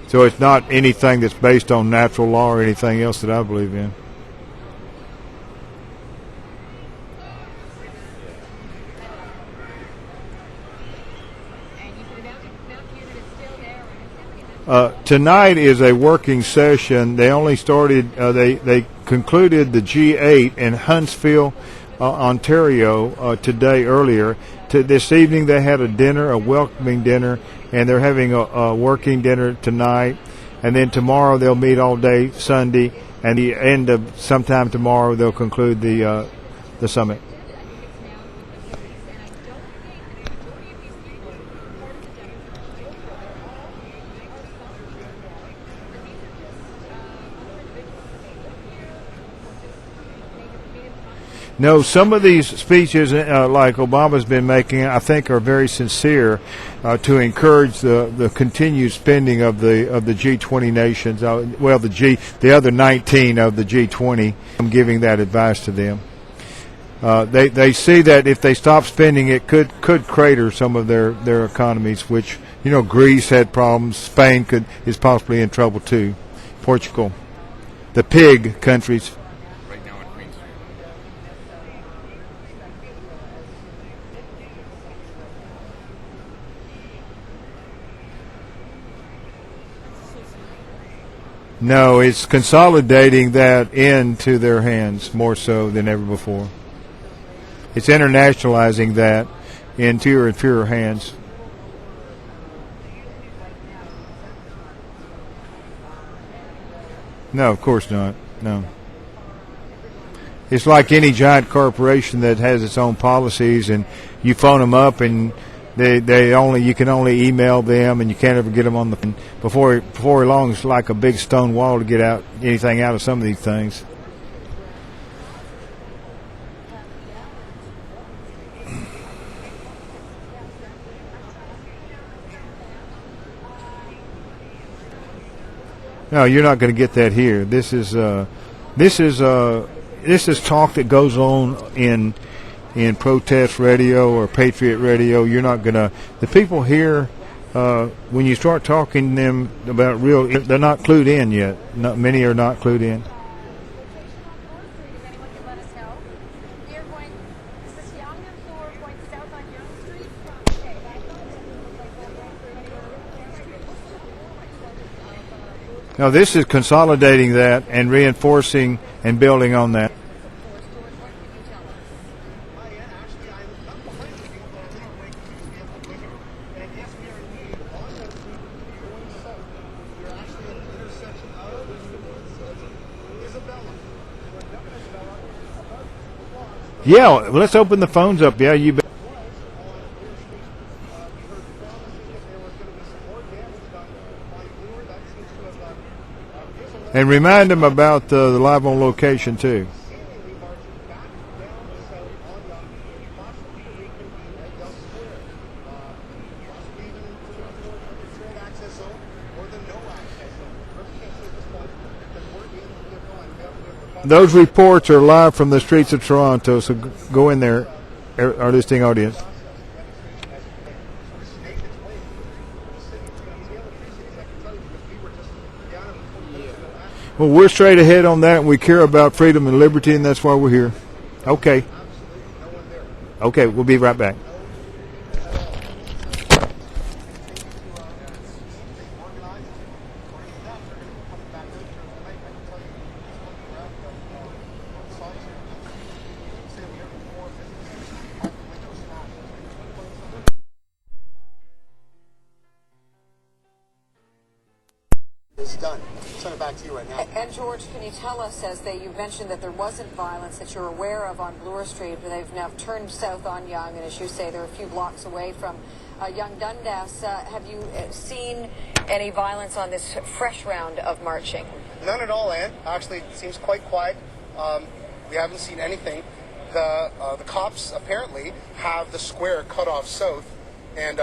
Speaker 2: So it's not anything that's based on natural law or anything else that I believe in. Tonight is a working session. They only started, they concluded the G8 in Huntsville, Ontario, today earlier. This evening they had a dinner, a welcoming dinner, and they're having a working dinner tonight. And then tomorrow they'll meet all day Sunday, and the end of sometime tomorrow they'll conclude the summit. No, some of these speeches, like Obama's been making, I think are very sincere to encourage the continued spending of the G20 nations. The other 19 of the G20. I'm giving that advice to them. They see that if they stop spending, it could crater some of their economies. Which Greece had problems. Spain is possibly in trouble too. Portugal, the pig countries. No, it's consolidating that into their hands more so than ever before. It's internationalizing that into fewer and fewer hands. No, of course not. No. It's like any giant corporation that has its own policies, and you phone them up and you can only email them, and you can't ever get them on the phone. Before long, it's like a big stone wall to get anything out of some of these things. No, you're not going to get that here. This is talk that goes on in protest radio or patriot radio. You're not going to. The people here, when you start talking to them about they're not clued in yet. Many are not clued in. Now, this is consolidating that and reinforcing and building on that. Yeah, let's open the phones up. Yeah, you bet. And remind them about the live on location too. Those reports are live from the streets of Toronto, so go in there, our listening audience. Well, we're straight ahead on that, and we care about freedom and liberty, and that's why we're here. Okay. Okay, we'll be right back.
Speaker 6: it's done. I'll turn it back to you right now.
Speaker 7: And George, can you tell us, as you mentioned that there wasn't violence that you're aware of on Bloor Street, but they've now turned south on Yonge, and as you say, they're a few blocks away from Yonge Dundas. Have you seen any violence on this fresh round of marching?
Speaker 6: None at all, Ann. Actually, it seems quite quiet. We haven't seen anything. The cops apparently have the square cut off south, and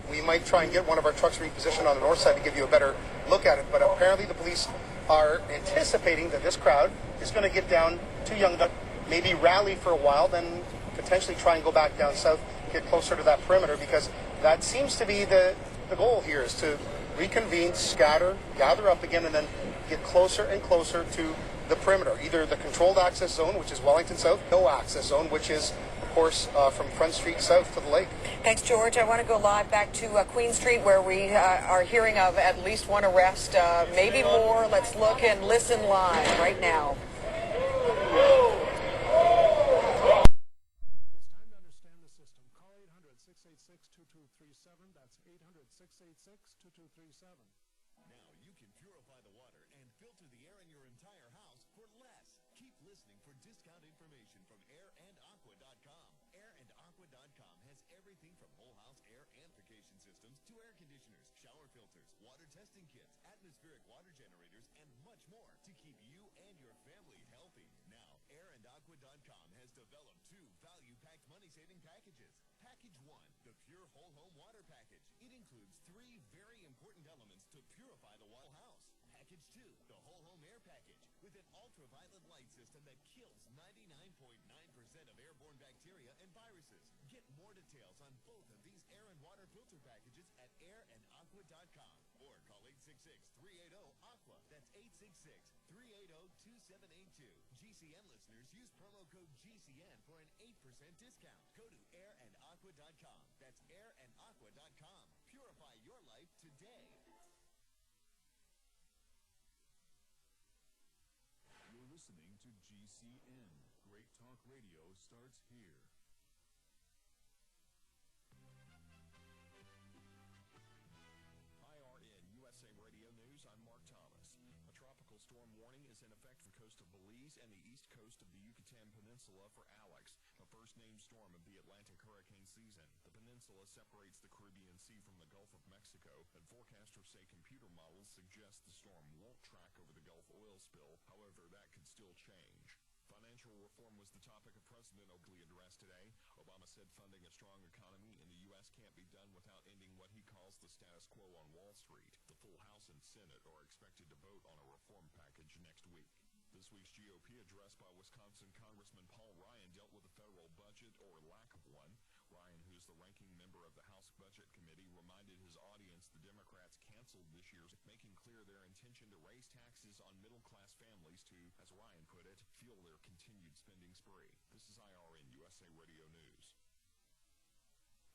Speaker 6: we might try and get one of our trucks repositioned on the north side to give you a better look at it. But apparently the police are anticipating that this crowd is going to get down to Yonge Dundas, maybe rally for a while, then potentially try and go back down south, get closer to that perimeter, because that seems to be the goal here, is to reconvene, scatter, gather up again, and then get closer and closer to the perimeter, either the controlled access zone, which is Wellington South, no access zone, which is, of course, from Front Street south to the lake.
Speaker 7: Thanks, George. I want to go live back to Queen Street, where we are hearing of at least one arrest, maybe more. Let's look and listen live right now.
Speaker 8: It's time to understand the system. Call 800-686-2237. That's 800-686-2237.
Speaker 9: Now you can purify the water and filter the air in your entire house for less. Keep listening for discount information from airandaqua.com. Airandaqua.com has everything from whole house air amplification systems to air conditioners, shower filters, water testing kits, atmospheric water generators, and much more to keep you and your family healthy. Now, airandaqua.com has developed two value-packed money-saving packages. Package 1, the Pure Whole Home Water Package. It includes 3 very important elements to purify the whole house. Package 2, the Whole Home Air Package, with an ultraviolet light system that kills 99.9% of airborne bacteria and viruses. Get more details on both of these air and water filter packages at airandaqua.com or call 866-380-AQUA. That's 866-380-2782. GCN listeners use promo code GCN for an 8% discount. Go to airandaqua.com. That's airandaqua.com. Purify your life today.
Speaker 10: You're listening to GCN. Great Talk Radio starts here.
Speaker 11: IRN USA Radio News, I'm Mark Thomas. A tropical storm warning is in effect for the coast of Belize and the east coast of the Yucatan Peninsula for Alex, a first-named storm of the Atlantic hurricane season. The peninsula separates the Caribbean Sea from the Gulf of Mexico, and forecasters say computer models suggest the storm won't track over the Gulf oil spill. However, that could still change. Financial reform was the topic of President Obama's address today. Obama said funding a strong economy in the U.S. can't be done without ending what he calls the status quo on Wall Street. The full House and Senate are expected to vote on a reform package next week. This week's GOP address by Wisconsin Congressman Paul Ryan dealt with the federal budget, or lack of one. Ryan, who's the ranking member of the House Budget Committee, reminded his audience the Democrats canceled this year's, making clear their intention to raise taxes on middle-class families to, as Ryan put it, fuel their continued spending spree. This is IRN USA Radio News.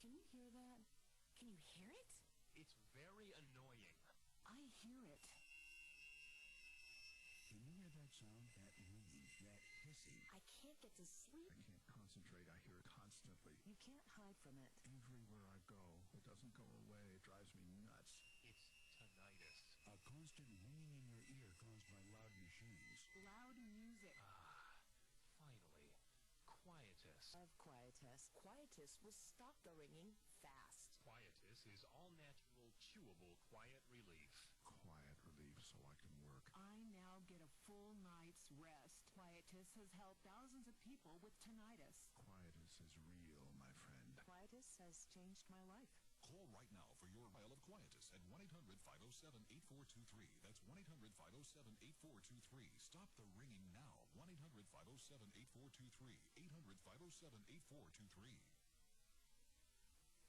Speaker 12: Can you hear that? Can you hear it?
Speaker 13: It's very annoying.
Speaker 12: I hear it.
Speaker 14: Can you hear that sound? That ringing, that hissing.
Speaker 12: I can't get to sleep.
Speaker 14: I can't concentrate. I hear it constantly.
Speaker 12: You can't hide from it.
Speaker 14: Everywhere I go, it doesn't go away. It drives me nuts.
Speaker 13: It's tinnitus.
Speaker 14: A constant ringing in your ear caused by loud machines.
Speaker 12: Loud music.
Speaker 13: Finally. Quietus.
Speaker 12: Of Quietus. Quietus will stop the ringing fast.
Speaker 13: Quietus is all-natural, chewable, quiet relief.
Speaker 14: Quiet relief so I can work.
Speaker 12: I now get a full night's rest. Quietus has helped thousands of people with tinnitus.
Speaker 14: Quietus is real, my friend.
Speaker 12: Quietus has changed my life.
Speaker 10: Call right now for your vial of Quietus at 1-800-507-8423. That's 1-800-507-8423. Stop the ringing now. 1-800-507-8423. 800-507-8423.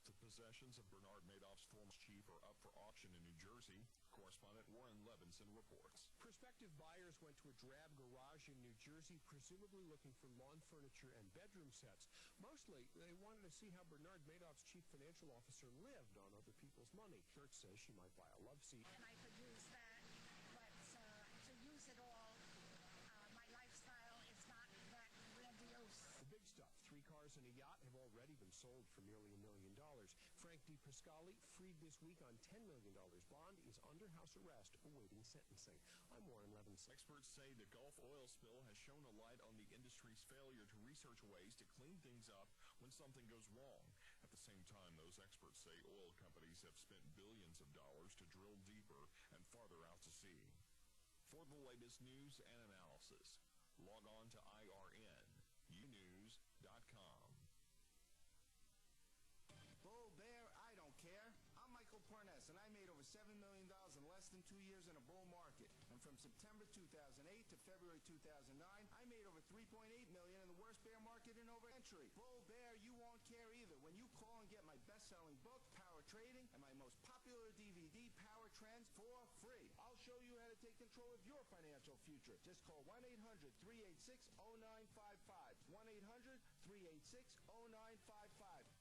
Speaker 11: The possessions of Bernard Madoff's former chief are up for auction in New Jersey. Correspondent Warren Levinson reports.
Speaker 15: Prospective buyers went to a drab garage in New Jersey, presumably looking for lawn furniture and bedroom sets. Mostly, they wanted to see how Bernard Madoff's chief financial officer lived on other people's money. Church says she might buy a love seat.
Speaker 16: And I could use that, but to use it all, my lifestyle is not that grandiose.
Speaker 15: The big stuff, 3 cars and a yacht, have already been sold for nearly $1 million. Frank DePascali, freed this week on $10 million bond, is under house arrest awaiting sentencing. I'm Warren Levinson.
Speaker 11: Experts say the Gulf oil spill has shown a light on the industry's failure to research ways to clean ththings up when something goes wrong. At the same time, those experts say oil companies have spent billions of dollars to drill deeper and farther out to sea. For the latest news and analysis, log on to irnunews.com.
Speaker 17: Bull bear, I don't care. I'm Michael Parness, and I made over $7 million in less than 2 years in a bull market. And from September 2008 to February 2009, I made over $3.8 million in the worst bear market in over a century. Bull bear, you won't care either when you call and get my best-selling book, Power Trading, and my most popular DVD, Power Trends, for free. I'll show you how to take control of your financial future. Just call 1-800-386-0955. 1-800-386-0955.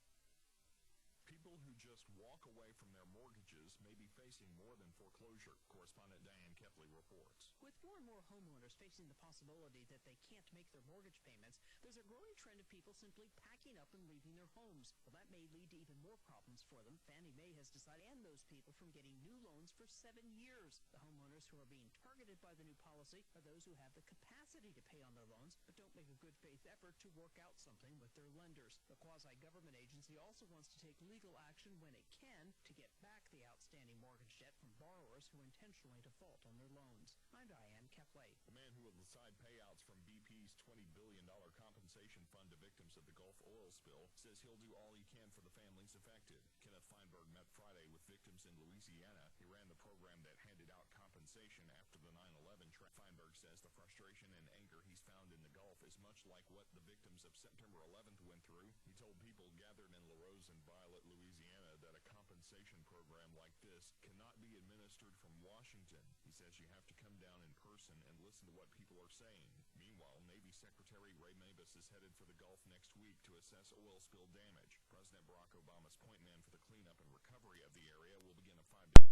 Speaker 11: People who just walk away from their mortgages may be facing more than foreclosure. Correspondent Diane Kepley reports.
Speaker 18: With more and more homeowners facing the possibility that they can't make their mortgage payments, there's a growing trend of people simply packing up and leaving their homes. Well, that may lead to even more problems for them. Fannie Mae has decided to ban those people from getting new loans for 7 years. The homeowners who are being targeted by the new policy are those who have the capacity to pay on their loans, but don't make a good faith effort to work out something with their lenders. The quasi-government agency also wants to take legal action when it can to get back the outstanding mortgage debt from borrowers who intentionally default on their loans. I'm Diane Kepley.
Speaker 11: The man who will decide payouts from BP's $20 billion compensation fund to victims of the Gulf oil spill says he'll do all he can for the families affected. Kenneth Feinberg met Friday with victims in Louisiana. He ran the program that handed out compensation after the 9/11 tragedy. Feinberg says the frustration and anger he's found in the Gulf is much like what the victims of September 11th went through. He told people gathered in La Rose and Violet, Louisiana, that a compensation program like this cannot be administered from Washington. He says you have to come down in person and listen to what people are saying. Meanwhile, Navy Secretary Ray Mabus is headed for the Gulf next week to assess oil spill damage. President Barack Obama's point man for the cleanup and recovery of the area will begin a 5-day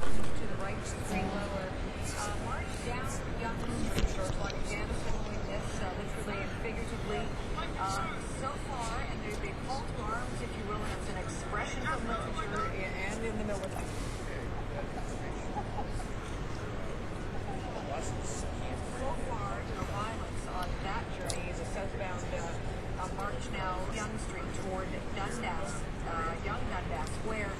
Speaker 7: to the right, street lower. March down Young Street, or like again, following this, literally and figuratively. So far, and they call to arms, if you will, and it's an expression of literature and in the military. So far, no violence on that journey is a southbound march now, Young Street toward Dundas, Young Dundas Square.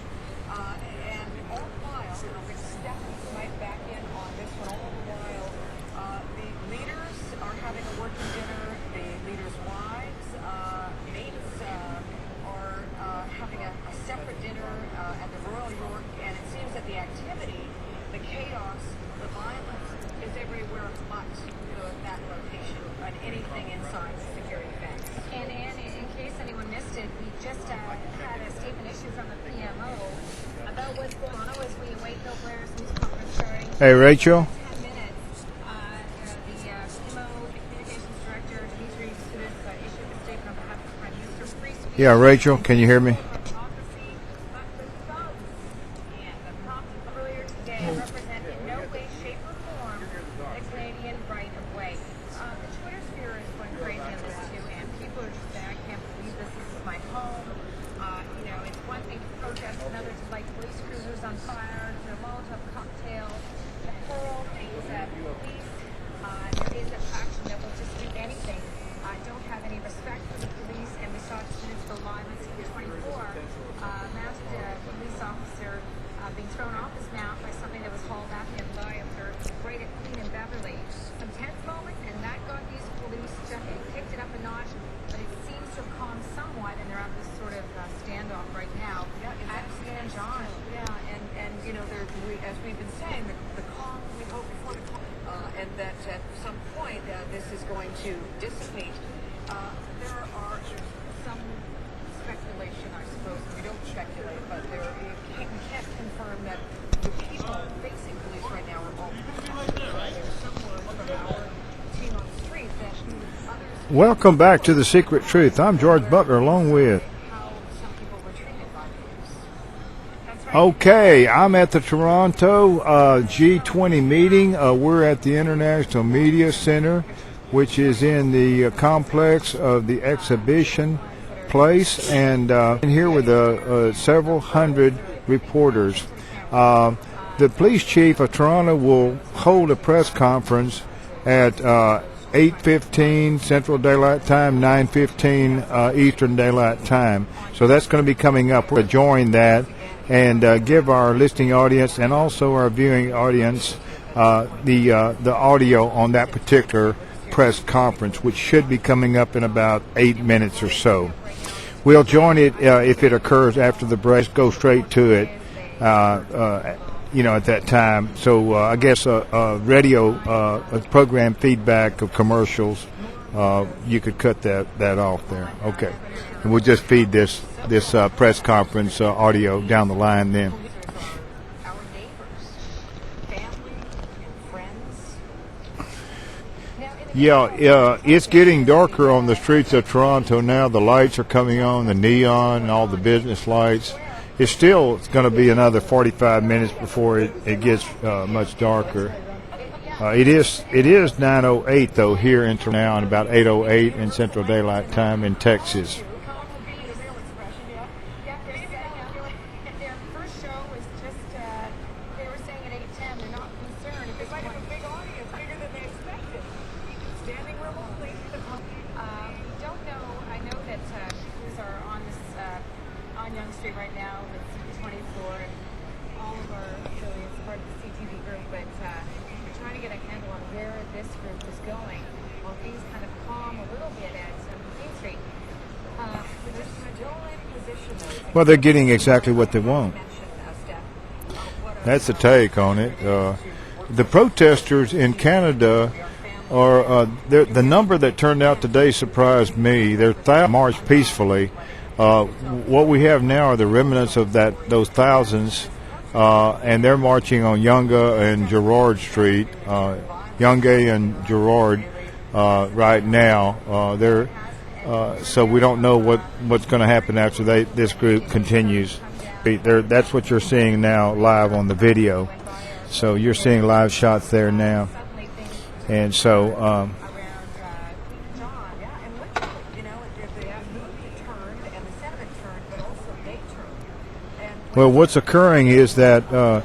Speaker 7: And all the while, and I'm going to step right back in on this one, all the while, the leaders are having a working dinner, the leaders' wives, mates are having a separate dinner at the Royal York, and it seems that the activity, the chaos, the violence is everywhere but that location, and anything inside the security fence.
Speaker 1: And in case anyone missed it, we just had a statement issued from the PMO about what's going on as we await Bill Blair's news conference starting.
Speaker 2: Hey, Rachel.
Speaker 1: 10 minutes. The PMO, the communications director, Dimitri Soudis, issued a statement on behalf of the Prime Minister. Free speech.
Speaker 2: Yeah, Rachel, can you hear me?
Speaker 1: Earlier today represent in no way, shape, or form the Canadian right of way. The Twitter sphere is going crazy on this too, and people are just saying, I can't believe this is my home. It's one thing to protest, another to light police cruisers on fire, to Molotov cocktails, to hurl things at police. There is a faction that will just do anything. Don't have any respect for the police, and we saw students go live on C24, mounted police officer being thrown off his mount by something that was hauled at him by observed right at Queen and Beverly. Some tense moments, and that got these police kicked it up a notch, but it seems to have calmed somewhat, and they're at this sort of standoff right now.
Speaker 7: Yeah,
Speaker 1: at San John.
Speaker 7: Yeah, and as we've been saying, the calm, we hope before the calm, and that at some point this is going to dissipate. There are some speculation, I suppose. We don't speculate, but we can't confirm that the people facing police right now are all there's some word from our team on the street that others.
Speaker 2: Welcome back to The Secret Truth. I'm George Butler along with...
Speaker 7: How some people were treated by police. That's right.
Speaker 2: Okay, I'm at the Toronto G-20 meeting. We're at the International Media Center, which is in the complex of the exhibition place, and here with several hundred reporters. The police chief of Toronto will hold a press conference at 8:15 Central Daylight Time, 9:15 Eastern Daylight Time. So that's going to be coming up. We'll join that and give our listening audience and also our viewing audience the audio on that particular press conference, which should be coming up in about 8 minutes or so. We'll join it if it occurs after the break. Go straight to it. At that time. So I guess radio program feedback of commercials, you could cut that off there. Okay, and we'll just feed this press conference audio down the line then.
Speaker 7: Our neighbors, family, friends.
Speaker 2: Yeah, it's getting darker on the streets of Toronto now. The lights are coming on, the neon and all the business lights. It's going to be another 45 minutes before it gets much darker. It is 9:08 though here in Toronto, and about 8:08 in Central Daylight Time in Texas.
Speaker 16: Their first show was just, they were saying at 8:10, they're not concerned. They might have a big audience, bigger than they expected. Standing room only. We don't know, I know that crews are on Yonge Street right now with C24 and all of our affiliates, part of the CTV group, but we're trying to get a handle on where this group is going. While things kind of calm a little bit at Main Street.
Speaker 2: Well, they're getting exactly what they want. That's the take on it. The protesters in Canada are the number that turned out today surprised me. They're marched peacefully. What we have now are the remnants of those thousands, and they're marching on Yonge and Gerrard Street, Yonge and Gerrard right now. So we don't know what's going to happen after this group continues. That's what you're seeing now live on the video. So you're seeing live shots there now, and so. Well, what's occurring is that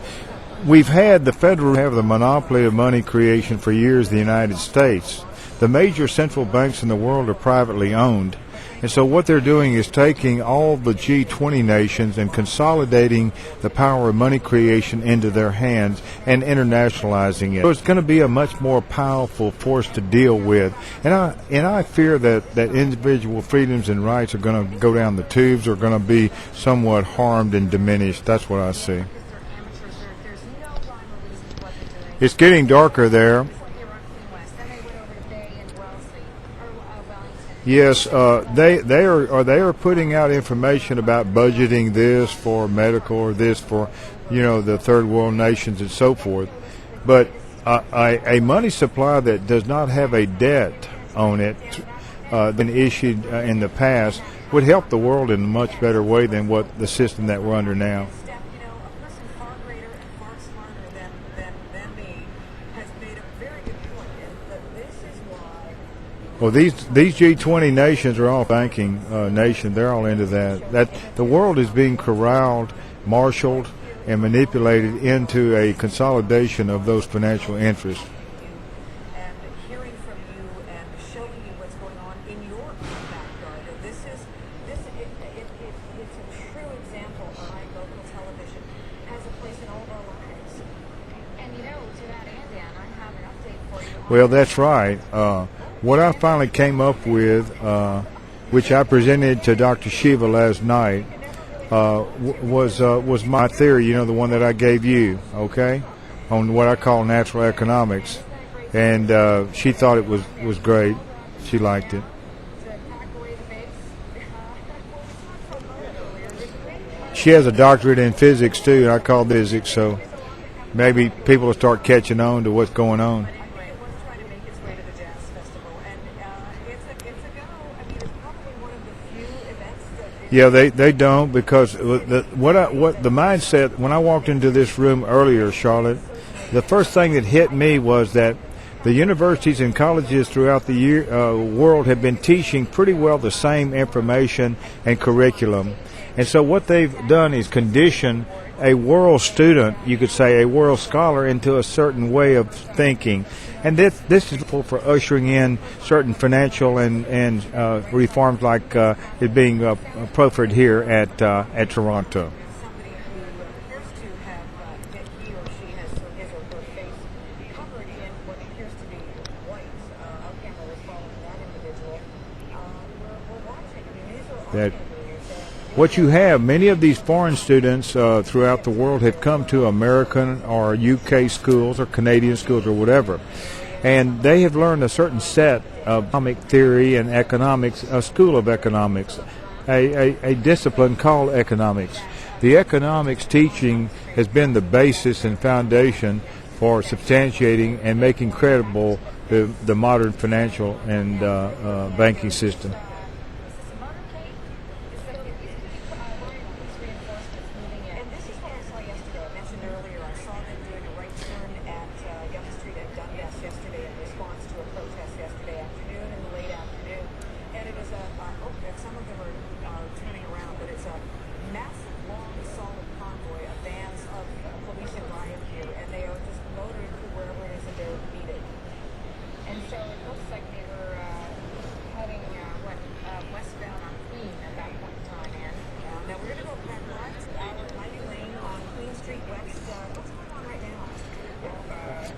Speaker 2: we've had the federal have the monopoly of money creation for years in the United States. The major central banks in the world are privately owned. And so what they're doing is taking all the G-20 nations and consolidating the power of money creation into their hands and internationalizing it. So it's going to be a much more powerful force to deal with. And I fear that individual freedoms and rights are going to go down the tubes, are going to be somewhat harmed and diminished. That's what I see. It's getting darker there. Yes, they are putting out information about budgeting this for medical or this for, the third world nations and so forth. But a money supply that does not have a debt on it been issued in the past would help the world in a much better way than what the system that we're under now. Well, these G20 nations are all banking nations. They're all into that. The world is being corralled, marshaled, and manipulated into a consolidation of those financial interests.
Speaker 7: And hearing from you and showing you what's going on in your backyard, it's a true example of why local television has a place in all of our lives.
Speaker 16: And to that end, Dan, I have an update for you.
Speaker 2: Well, that's right. What I finally came up with, which I presented to Dr. Shiva last night, was my theory, the one that I gave you, okay, on what I call natural economics. And she thought it was great. She liked it. She has a doctorate in physics, too, and I call physics, so maybe people will start catching on to what's going on. Yeah, they don't, because what the mindset when I walked into this room earlier, Charlotte, the first thing that hit me was that the universities and colleges throughout the world have been teaching pretty well the same information and curriculum. And so what they've done is condition a world student, you could say a world scholar, into a certain way of thinking. And this is for ushering in certain financial and reforms like it being proffered here at Toronto. That what you have, many of these foreign students throughout the world have come to American or UK schools or Canadian schools or whatever, and they have learned a certain set of economic theory and economics, a school of economics, a discipline called economics. The economics teaching has been the basis and foundation for substantiating and making credible the modern financial and banking system.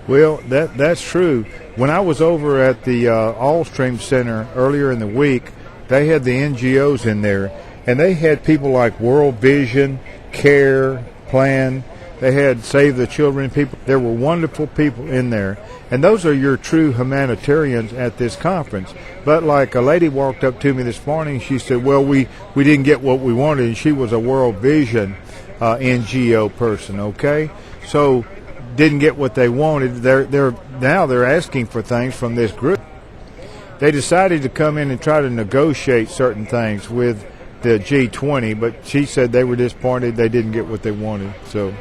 Speaker 2: Well, that's true. When I was over at the Allstream Center earlier in the week, they had the NGOs in there, and they had people like World Vision, CARE, Plan. They had Save the Children people. There were wonderful people in there, and those are your true humanitarians at this conference. But like a lady walked up to me this morning, she said, well, we didn't get what we wanted, and she was a World Vision NGO person, okay? So didn't get what they wanted. They're asking for things from this group. They decided to come in and try to negotiate certain things with the G-20, but she said they were disappointed they didn't get what they wanted. So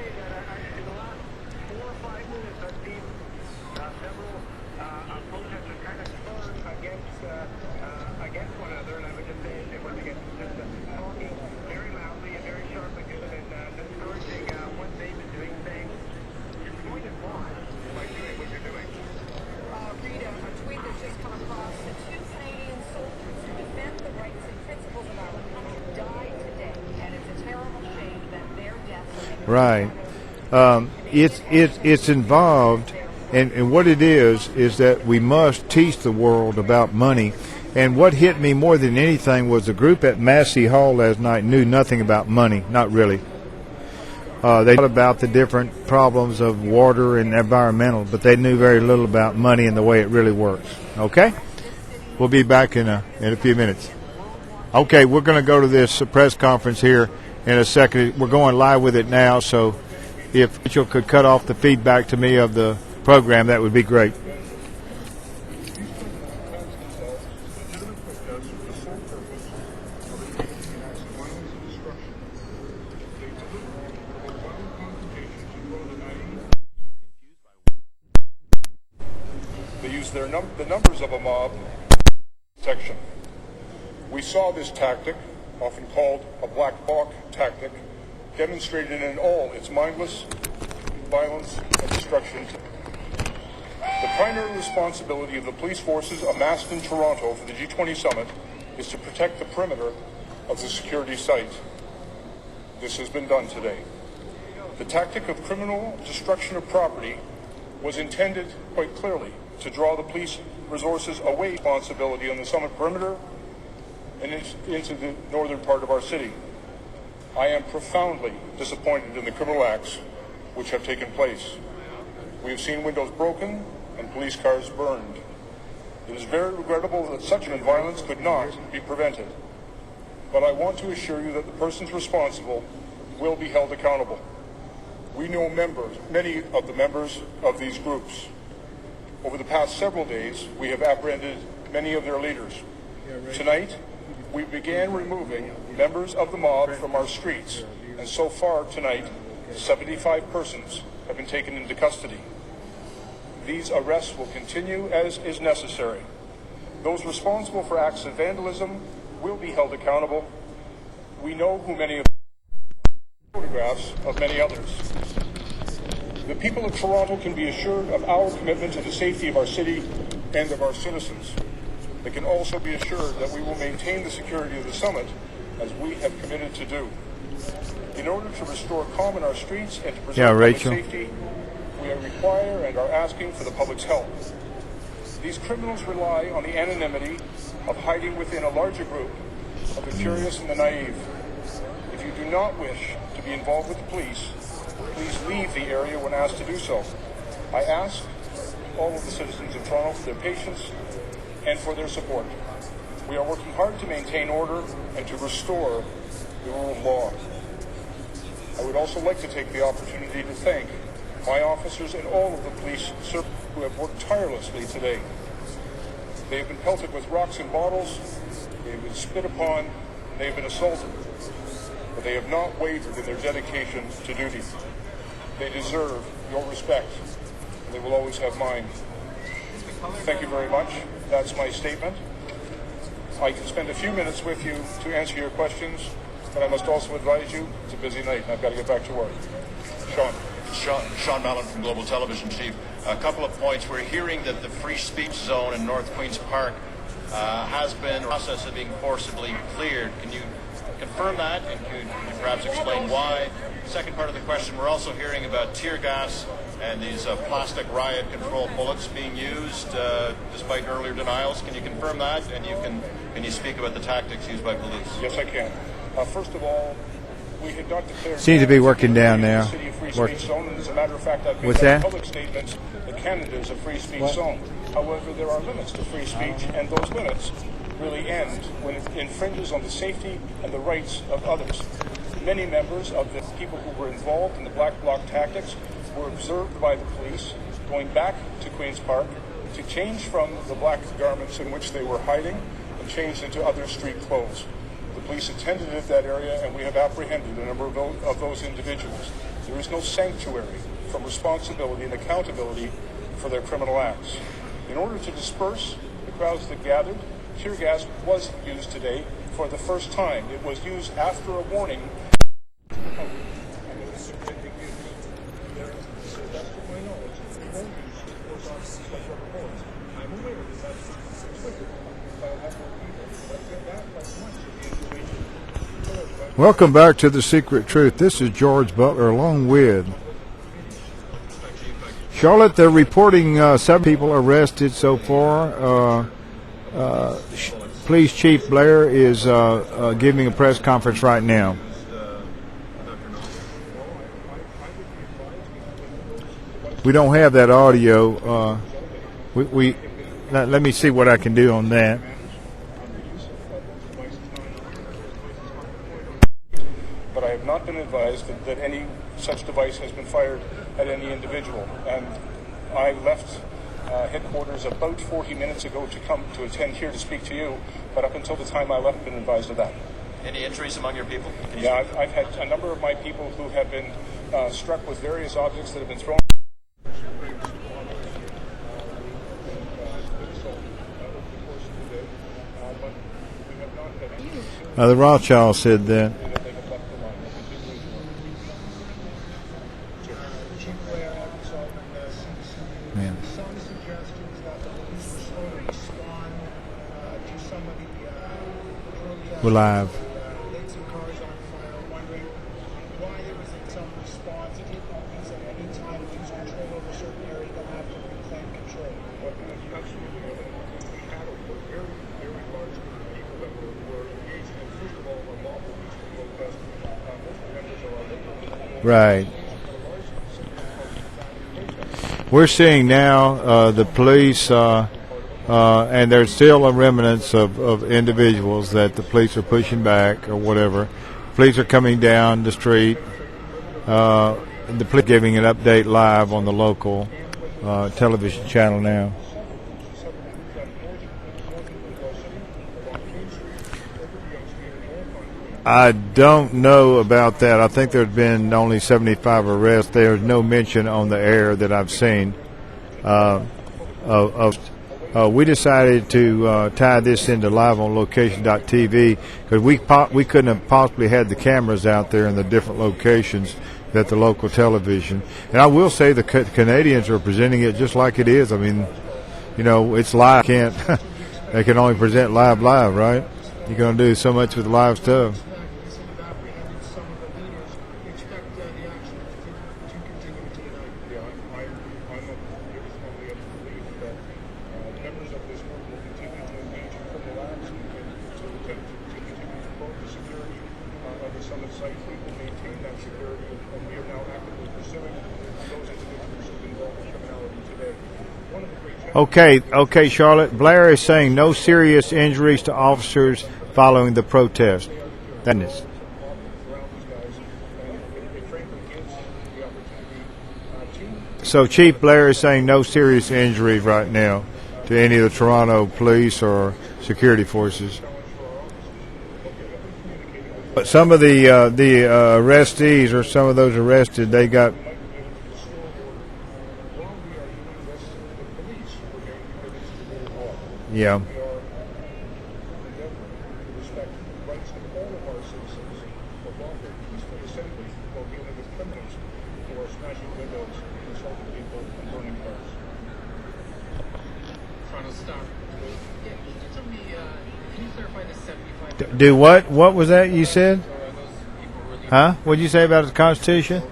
Speaker 2: right. It's involved, and what it is that we must teach the world about money. And what hit me more than anything was the group at Massey Hall last night knew nothing about money, not really. They thought about the different problems of water and environmental, but they knew very little about money and the way it really works. Okay? We'll be back in a few minutes. Okay, we're going to go to this press conference here in a second. We're going live with it now, so if Mitchell could cut off the feedback to me of the program, that would be great.
Speaker 19: They use the numbers of a mob section. We saw this tactic, often called a black hawk tactic, demonstrated in all its mindless violence and destruction. The primary responsibility of the police forces amassed in Toronto for the G20 summit is to protect the perimeter of the security site. This has been done today. The tactic of criminal destruction of property was intended quite clearly to draw the police resources away from responsibility on the summit perimeter and into the northern part of our city. I am profoundly disappointed in the criminal acts which have taken place. We have seen windows broken and police cars burned. It is very regrettable that such violence could not be prevented. But I want to assure you that the persons responsible will be held accountable. We know many of the members of these groups. Over the past several days, we have apprehended many of their leaders. Tonight, we began removing members of the mob from our streets, and so far tonight, 75 persons have been taken into custody. These arrests will continue as is necessary. Those responsible for acts of vandalism will be held accountable. We know who many of the photographs of many others. The people of Toronto can be assured of our commitment to the safety of our city and of our citizens. They can also be assured that we will maintain the security of the summit as we have committed to do. In order to restore calm in our streets and to preserve public safety, we require and are asking for the public's help. These criminals rely on the anonymity of hiding within a larger group of the curious and the naive. If you do not wish to be involved with the police, please leave the area when asked to do so. I ask all of the citizens of Toronto for their patience and for their support. We are working hard to maintain order and to restore the rule of law. I would also like to take the opportunity to thank my officers and all of the police who have worked tirelessly today. They have been pelted with rocks and bottles, they have been spit upon, and they have been assaulted. But they have not wavered in their dedication to duty. They deserve your respect, and they will always have mine. Thank you very much. That's my statement. I can spend a few minutes with you to answer your questions, but I must also advise you it's a busy night and I've got to get back to work.
Speaker 20: Sean Mallon from Global Television, Chief. A couple of points. We're hearing that the free speech zone in North Queen's Park has been in the process of being forcibly cleared. Can you confirm that, and could you perhaps explain why? Second part of the question, we're also hearing about tear gas and these plastic riot control bullets being used despite earlier denials. Can you confirm that, and can you speak about the tactics used by police?
Speaker 19: Yes, I can. First of all, we had not declared
Speaker 2: seems to be working down now.
Speaker 19: City of Free Speech Zone, and as a matter of fact, I've
Speaker 2: What's
Speaker 19: made
Speaker 2: that?
Speaker 19: public statements that Canada is a free speech zone. However, there are limits to free speech, and those limits really end when it infringes on the safety and the rights of others. Many members of the people who were involved in the Black Bloc tactics were observed by the police going back to Queen's Park to change from the black garments in which they were hiding and change into other street clothes. The police attended at that area, and we have apprehended a number of those individuals. There is no sanctuary from responsibility and accountability for their criminal acts. In order to disperse the crowds that gathered, tear gas was used today for the first time. It was used after a warning.
Speaker 2: Welcome back to The Secret Truth. This is George Butler along with Charlotte. They're reporting 7 people arrested so far. Police Chief Blair is giving a press conference right now. We don't have that audio. Let me see what I can do on that.
Speaker 19: But I have not been advised that any such device has been fired at any individual. And I left headquarters about 40 minutes ago to come to attend here to speak to you, but up until the time I left, I've been advised of that.
Speaker 20: Any injuries among your people?
Speaker 19: Yeah, I've had a number of my people who have been struck with various objects that have been thrown.
Speaker 2: The Rothschild said that. Man. We're live. Right. We're seeing now the police, and there's still a remnants of individuals that the police are pushing back or whatever. Police are coming down the street. The police are giving an update live on the local television channel now. I don't know about that. I think there's been only 75 arrests. There's no mention on the air that I've seen we decided to tie this into liveonlocation.tv because we couldn't have possibly had the cameras out there in the different locations that the local television. And I will say the Canadians are presenting it just like it is. I mean, you know, it's live. They can only present live, right? You're going to do so much with live stuff. Okay, Charlotte. Blair is saying no serious injuries to officers following the protest. That is. So Chief Blair is saying no serious injuries right now to any of the Toronto police or security forces. But some of the arrestees or some of those arrested, they got. Yeah. Do what? What was that you said? Huh? What did you say about the Constitution?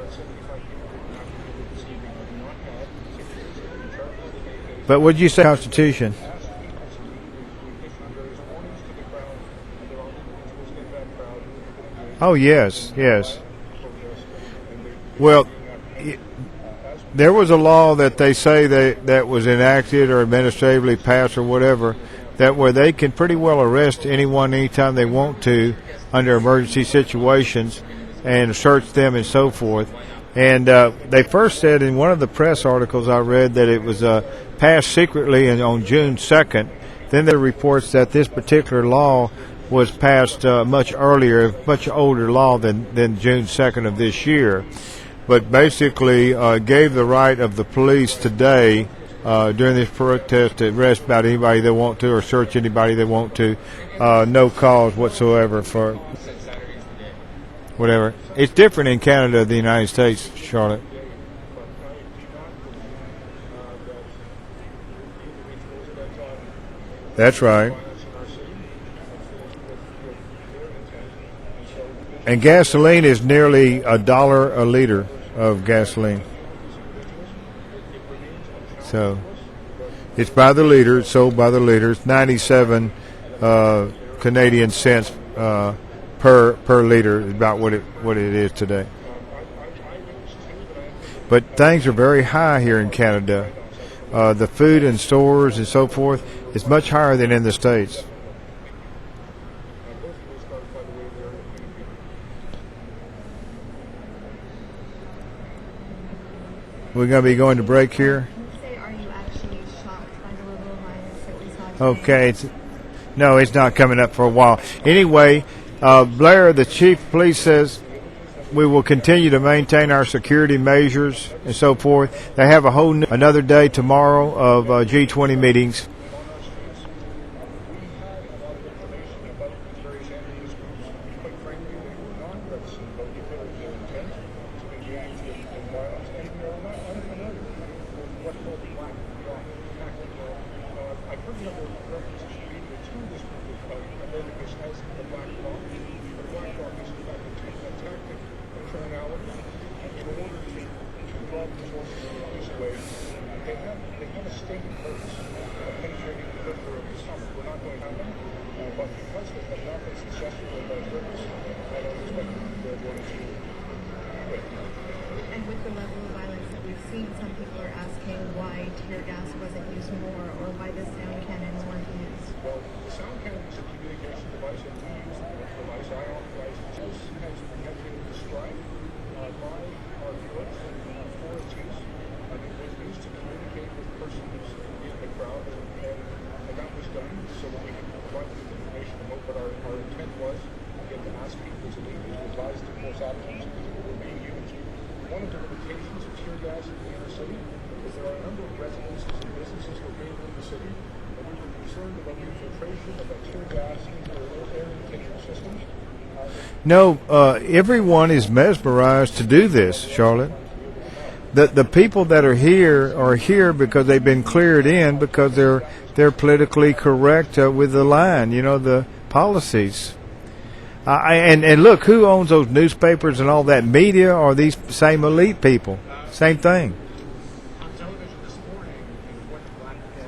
Speaker 2: But what did you say Constitution? Oh, yes. Well, there was a law that they say that was enacted or administratively passed or whatever, that where they can pretty well arrest anyone anytime they want to under emergency situations and search them and so forth. And they first said in one of the press articles I read that it was passed secretly on June 2nd. Then there are reports that this particular law was passed much earlier, much older law than June 2nd of this year. But basically gave the right of the police today during this protest to arrest about anybody they want to or search anybody they want to, no cause whatsoever for whatever. It's different in Canada than the United States, Charlotte. That's right. And gasoline is nearly $1 a liter of gasoline. So it's by the liter. It's sold by the liter. It's 97 Canadian cents per liter is about what it is today. But things are very high here in Canada. The food in stores and so forth is much higher than in the States. We're going to be going to break here.
Speaker 16: Are you actually shocked by the level of violence that we saw
Speaker 2: Okay.
Speaker 16: today?
Speaker 2: No, it's not coming up for a while. Anyway, Blair, the chief of police, says we will continue to maintain our security measures and so forth. They have another day tomorrow of G20 meetings.
Speaker 16: And with the level of violence that we've seen, some people are asking why tear gas wasn't used more or why the sound cannons weren't used.
Speaker 19: Well, the sound cannon is a communication device, and we use the device. I authorize it. This has been described by our courts for its use. It was used to communicate with persons in the crowd, and that was done so that we could provide them with information about what our intent was. Again, to ask people to leave, to advise the force actions that were being used. One of the limitations of tear gas in the inner city
Speaker 14: is there are a number of residences and businesses located in the city, and we were concerned about the infiltration of a tear gas into their air intake systems.
Speaker 2: No, everyone is mesmerized to do this, Charlotte. The people that are here because they've been cleared in because they're politically correct with the line, the policies. And look, who owns those newspapers and all that media are these same elite people. Same thing.
Speaker 14: On television this morning, what black the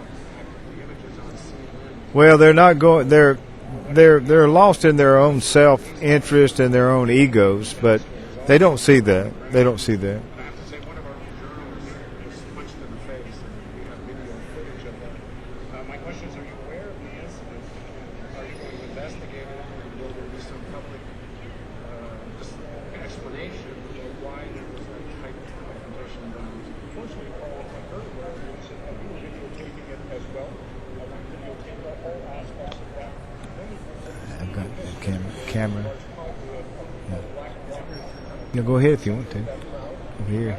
Speaker 14: images on CNN.
Speaker 2: Well, they're not going. They're lost in their own self-interest and their own egos, but they don't see that. They don't see that.
Speaker 14: I have to say, one of our journalists was punched in the face, and we have video footage of that. My question is, are you aware of the incident? Are you going to investigate it, or will there be some public explanation of why there was that type of confrontation and violence? Unfortunately, Paul, I heard about it, and you were videotaping it as well. We videotaped all aspects of that.
Speaker 2: I've got the camera. Yeah, go ahead if you want to. Over here.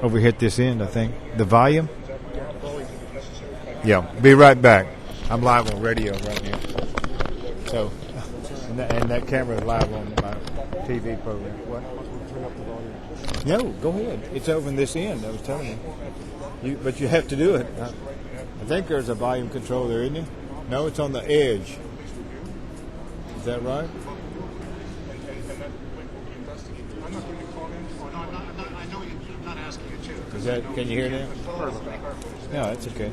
Speaker 2: Over here at this end, I think. The volume? Yeah, be right back. I'm live on radio right now. So, and that camera is live on my TV program. What? No, go ahead. It's over in this end, I was telling you. But you have to do it. I think there's a volume control there, isn't there? No, it's on the edge. Is that right?
Speaker 14: I'm not going to comment. I know I'm not asking you to.
Speaker 2: Is that? Can you hear that? No, that's okay.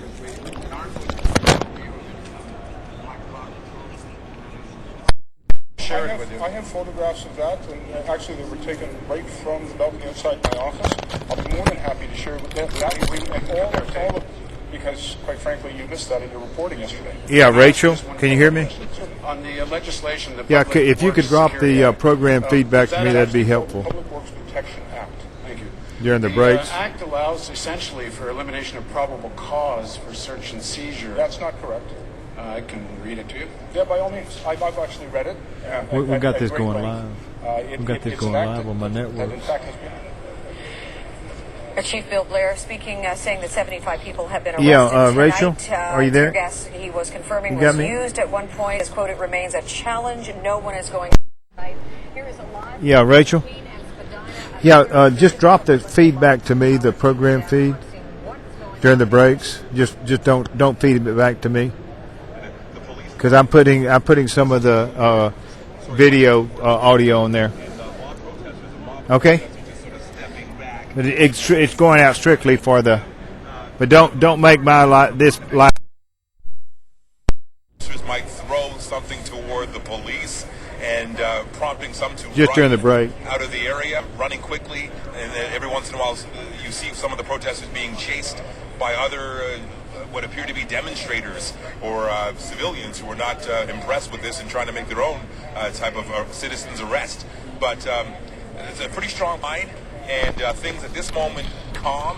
Speaker 19: I have photographs of that, and actually they were taken right from the balcony outside my office. I'll be more than happy to share with that. All of, because, quite frankly, you missed that in your reporting yesterday.
Speaker 2: Yeah, Rachel, can you hear me?
Speaker 21: On the legislation,
Speaker 2: Yeah, if you could drop the program feedback to me, that'd be helpful.
Speaker 19: Public Works Protection Act. Thank you.
Speaker 2: During the breaks.
Speaker 21: The Act allows essentially for elimination of probable cause for search and seizure.
Speaker 19: That's not correct.
Speaker 21: I can read it to you.
Speaker 19: Yeah, by all means. I've actually read it.
Speaker 2: We got this going live. We got this going live on my network.
Speaker 7: Chief Bill Blair speaking, saying that 75 people have been arrested.
Speaker 2: Yeah, Rachel, are you there?
Speaker 7: Gas, he was confirming
Speaker 2: You got
Speaker 7: was
Speaker 2: me?
Speaker 7: used at one point. His quote, "It remains a challenge. No one is going." Here is a live.
Speaker 2: Yeah, Rachel. Yeah, just drop the feedback to me, the program feed during the breaks. Just don't feed it back to me, because I'm putting some of the video audio on there. Okay. But it's going out strictly for the. But don't make my this live.
Speaker 22: Might throw something toward the police and prompting some to
Speaker 2: Just
Speaker 22: run
Speaker 2: during the break.
Speaker 22: out of the area, running quickly, and then every once in a while you see some of the protesters being chased by other what appear to be demonstrators or civilians who are not impressed with this and trying to make their own type of citizen's arrest. But it's a pretty strong line. And things at this moment calm.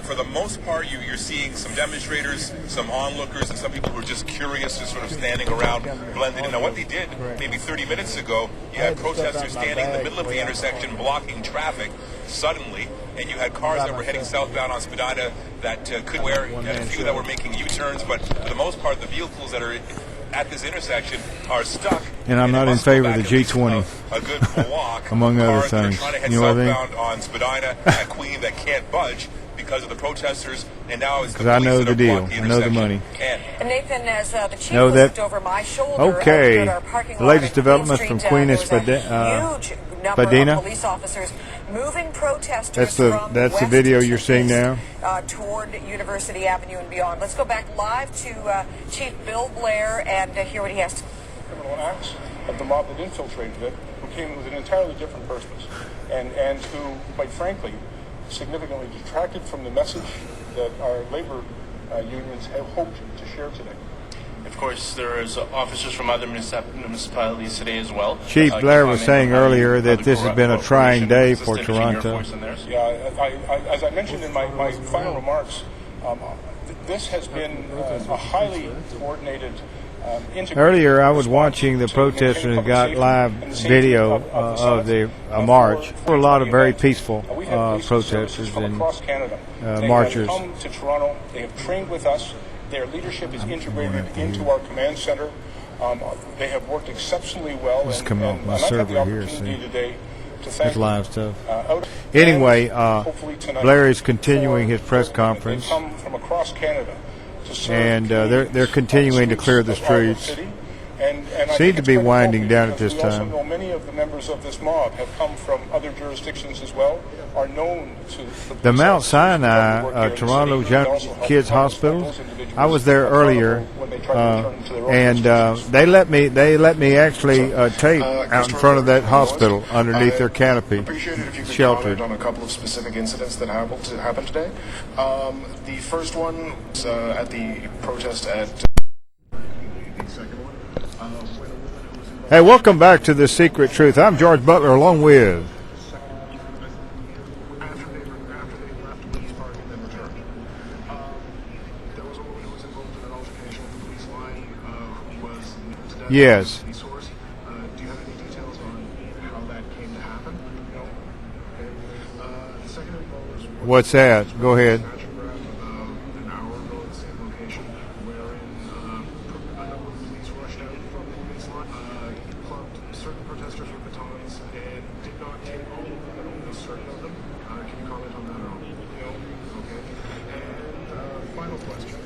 Speaker 22: For the most part, you're seeing some demonstrators, some onlookers, and some people who are just curious, just sort of standing around, blending in. Now, what they did maybe 30 minutes ago, you had protesters standing in the middle of the intersection blocking traffic suddenly, and you had cars that were heading southbound on Spadina that could wear, and a few that were making U-turns, but for the most part, the vehicles that are at this intersection are stuck.
Speaker 2: And I'm not in favor of the G-20,
Speaker 22: a good block.
Speaker 2: among other things.
Speaker 22: You
Speaker 2: know what I mean?
Speaker 22: Southbound on Spadina at Queen that can't budge because of the protesters, and now it's the
Speaker 2: Because I know
Speaker 22: police
Speaker 2: the
Speaker 22: that are
Speaker 2: deal.
Speaker 22: blocking
Speaker 2: I know the money.
Speaker 7: And Nathan, as the chief
Speaker 2: Know that?
Speaker 7: looked over my shoulder,
Speaker 2: Okay.
Speaker 7: at our parking
Speaker 2: The
Speaker 7: lot
Speaker 2: latest
Speaker 7: at
Speaker 2: developments
Speaker 7: Queen
Speaker 2: from
Speaker 7: Street,
Speaker 2: Queen
Speaker 7: there
Speaker 2: is
Speaker 7: was a huge number
Speaker 2: Spadina.
Speaker 7: of police officers moving protesters
Speaker 2: That's
Speaker 7: from
Speaker 2: the
Speaker 7: west
Speaker 2: video
Speaker 7: to
Speaker 2: you're seeing
Speaker 7: east,
Speaker 2: now.
Speaker 7: toward University Avenue and beyond. Let's go back live to Chief Bill Blair and hear what he has to say.
Speaker 19: Criminal acts of the mob that infiltrated it, who came with an entirely different purpose, and who, quite frankly, significantly detracted from the message that our labor unions have hoped to share today.
Speaker 23: Of course, there is officers from other municipalities today as well.
Speaker 2: Chief Blair was saying earlier that this has been a trying day for Toronto.
Speaker 19: Yeah, as I mentioned in my final remarks, this has been a highly coordinated
Speaker 2: Earlier, I was watching the protesters and got live video of the march. There were a lot of very peaceful protesters and marchers.
Speaker 19: They have come to Toronto. They have trained with us. Their leadership is integrated into our command center. They have worked exceptionally well.
Speaker 2: Just coming off my server here, see. It's live stuff.
Speaker 19: Anyway,
Speaker 2: Anyway, Blair is continuing his press conference.
Speaker 19: They come from across Canada to serve
Speaker 2: And they're continuing to clear the streets.
Speaker 19: And I
Speaker 2: Seem
Speaker 19: think
Speaker 2: to
Speaker 19: it's
Speaker 2: be
Speaker 19: quite
Speaker 2: winding
Speaker 19: appropriate
Speaker 2: down at this
Speaker 19: because we
Speaker 2: time.
Speaker 19: also know many of the members of this mob have come from other jurisdictions as well, are known to
Speaker 2: The Mount Sinai Toronto Kids Hospital. I was there earlier, and they let me actually tape out in front of that hospital underneath their canopy,
Speaker 11: Appreciate it if you could
Speaker 2: sheltered.
Speaker 11: comment on a couple of specific incidents that happened today. The first one was at the protest at.
Speaker 2: Hey, welcome back to The Secret Truth. I'm George Butler, along with. Yes.
Speaker 14: Do you have any details on how that came to happen? No. Okay. The second involves
Speaker 2: What's that? Go ahead.
Speaker 14: an hour ago at the same location, wherein a number of police rushed out from the police line, clubbed certain protesters with batons, and did not take all of them, but only certain of them. Can you comment on that at all? No. Okay. And final question.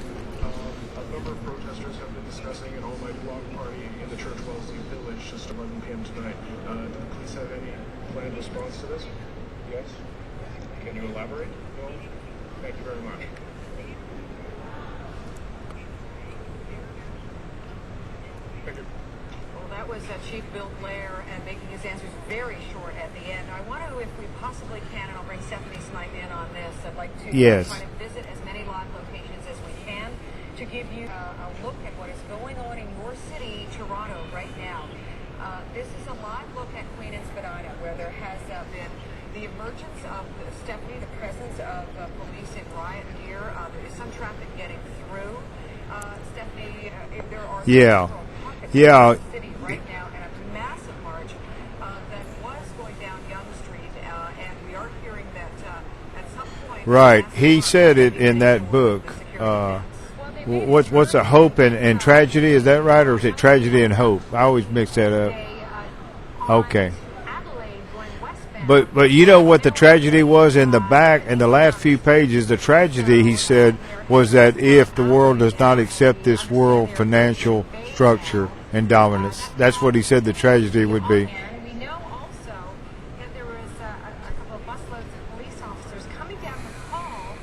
Speaker 14: A number of protesters have been discussing an all-night block party in the Church Wellesley Village just 11 p.m. tonight. Do the police have any planned response to this? Yes. Can you elaborate? No. Thank you very much. Thank you.
Speaker 7: Well, that was Chief Bill Blair and making his answers very short at the end. I want to, if we possibly can, and I'll bring Stephanie Snipe in on this, I'd like to
Speaker 2: Yes.
Speaker 7: try to visit as many live locations as we can to give you a look at what is going on in your city, Toronto, right now. This is a live look at Queen and Spadina, where there has been the emergence of, Stephanie, the presence of police in riot gear. There is some traffic getting through. Stephanie, if there are
Speaker 2: Yeah.
Speaker 7: pockets
Speaker 2: Yeah.
Speaker 7: of the city right now, and a massive march that was going down Yonge Street, and we are hearing that at some point...
Speaker 2: Right. He said it in that book. What's a hope and tragedy? Is that right, or is it tragedy and hope? I always mix that up. Okay. But you know what the tragedy was in the back, in the last few pages? The tragedy, he said, was that if the world does not accept this world financial structure and dominance, that's what he said the tragedy would be.
Speaker 16: We know also that there was a couple of busloads of police officers coming down the hall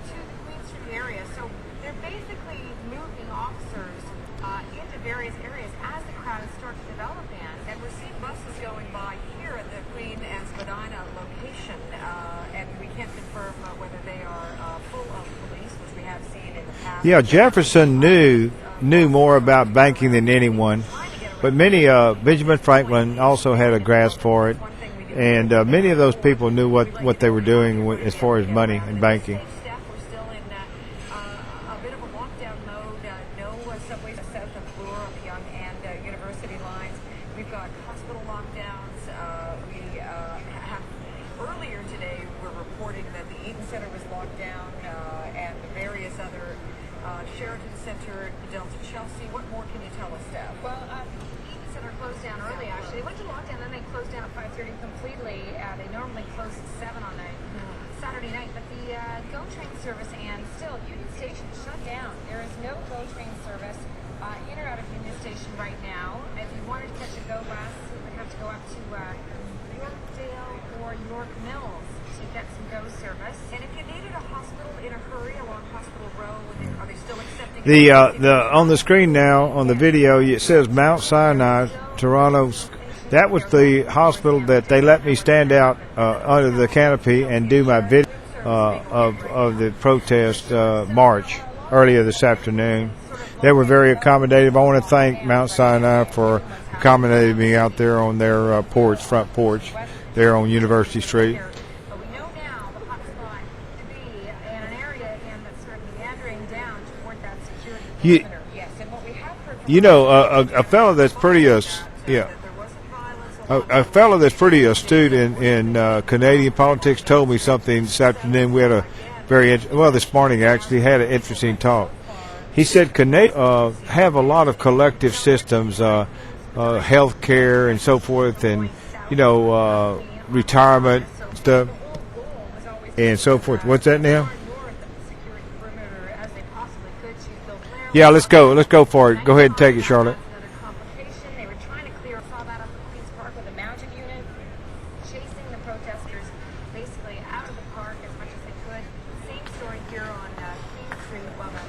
Speaker 16: to the Queen Street area. So they're basically moving officers into various areas as the crowds start to develop in. And we're seeing buses going by here at the Queen and Spadina location. And we can't confirm whether they are full of police, which we have seen in the past.
Speaker 2: Yeah, Jefferson knew more about banking than anyone, but many Benjamin Franklin also had a grasp for it, and many of those people knew what they were doing as far as money and banking.
Speaker 7: We're still in a bit of a lockdown mode. No subways south of Bloor on the Yonge and University lines. We've got hospital lockdowns. We have earlier today we're reporting that the Eaton Center was locked down and the various other Sheraton Center, Delta Chelsea. What more can you tell us, Steph?
Speaker 16: Well, Eaton Center closed down early, actually. They went to lockdown, then they closed down at 5:30 completely. They normally close at 7 on a Saturday night, but the GO train service, and still, Union Station shut down. There is no GO train service in or out of Union Station right now. If you wanted to catch a GO bus, you would have to go up to Yorkdale or York Mills to get some GO service.
Speaker 7: And if you needed a hospital in a hurry along Hospital Row, are they still accepting?
Speaker 2: The on the screen now on the video it says Mount Sinai, Toronto. That was the hospital that they let me stand out under the canopy and do my video of the protest march earlier this afternoon. They were very accommodative. I want to thank Mount Sinai for accommodating me out there on their front porch, there on University Street.
Speaker 16: But we know now the hotspot to be in an area again that's sort of meandering down toward that security perimeter. Yes, and what we
Speaker 2: You know, a fellow that's pretty yeah. A fellow that's pretty astute in Canadian politics told me something this afternoon. We had a this morning actually had an interesting talk. He said Canada have a lot of collective systems, health care and so forth, and retirement stuff and so forth. What's that now? Yeah, let's go. Let's go for it. Go ahead and take it, Charlotte.
Speaker 16: They were trying to saw that up at Queen's Park with a mounted unit, chasing the protesters basically out of the park as much as they could. Same story here on King Street. While the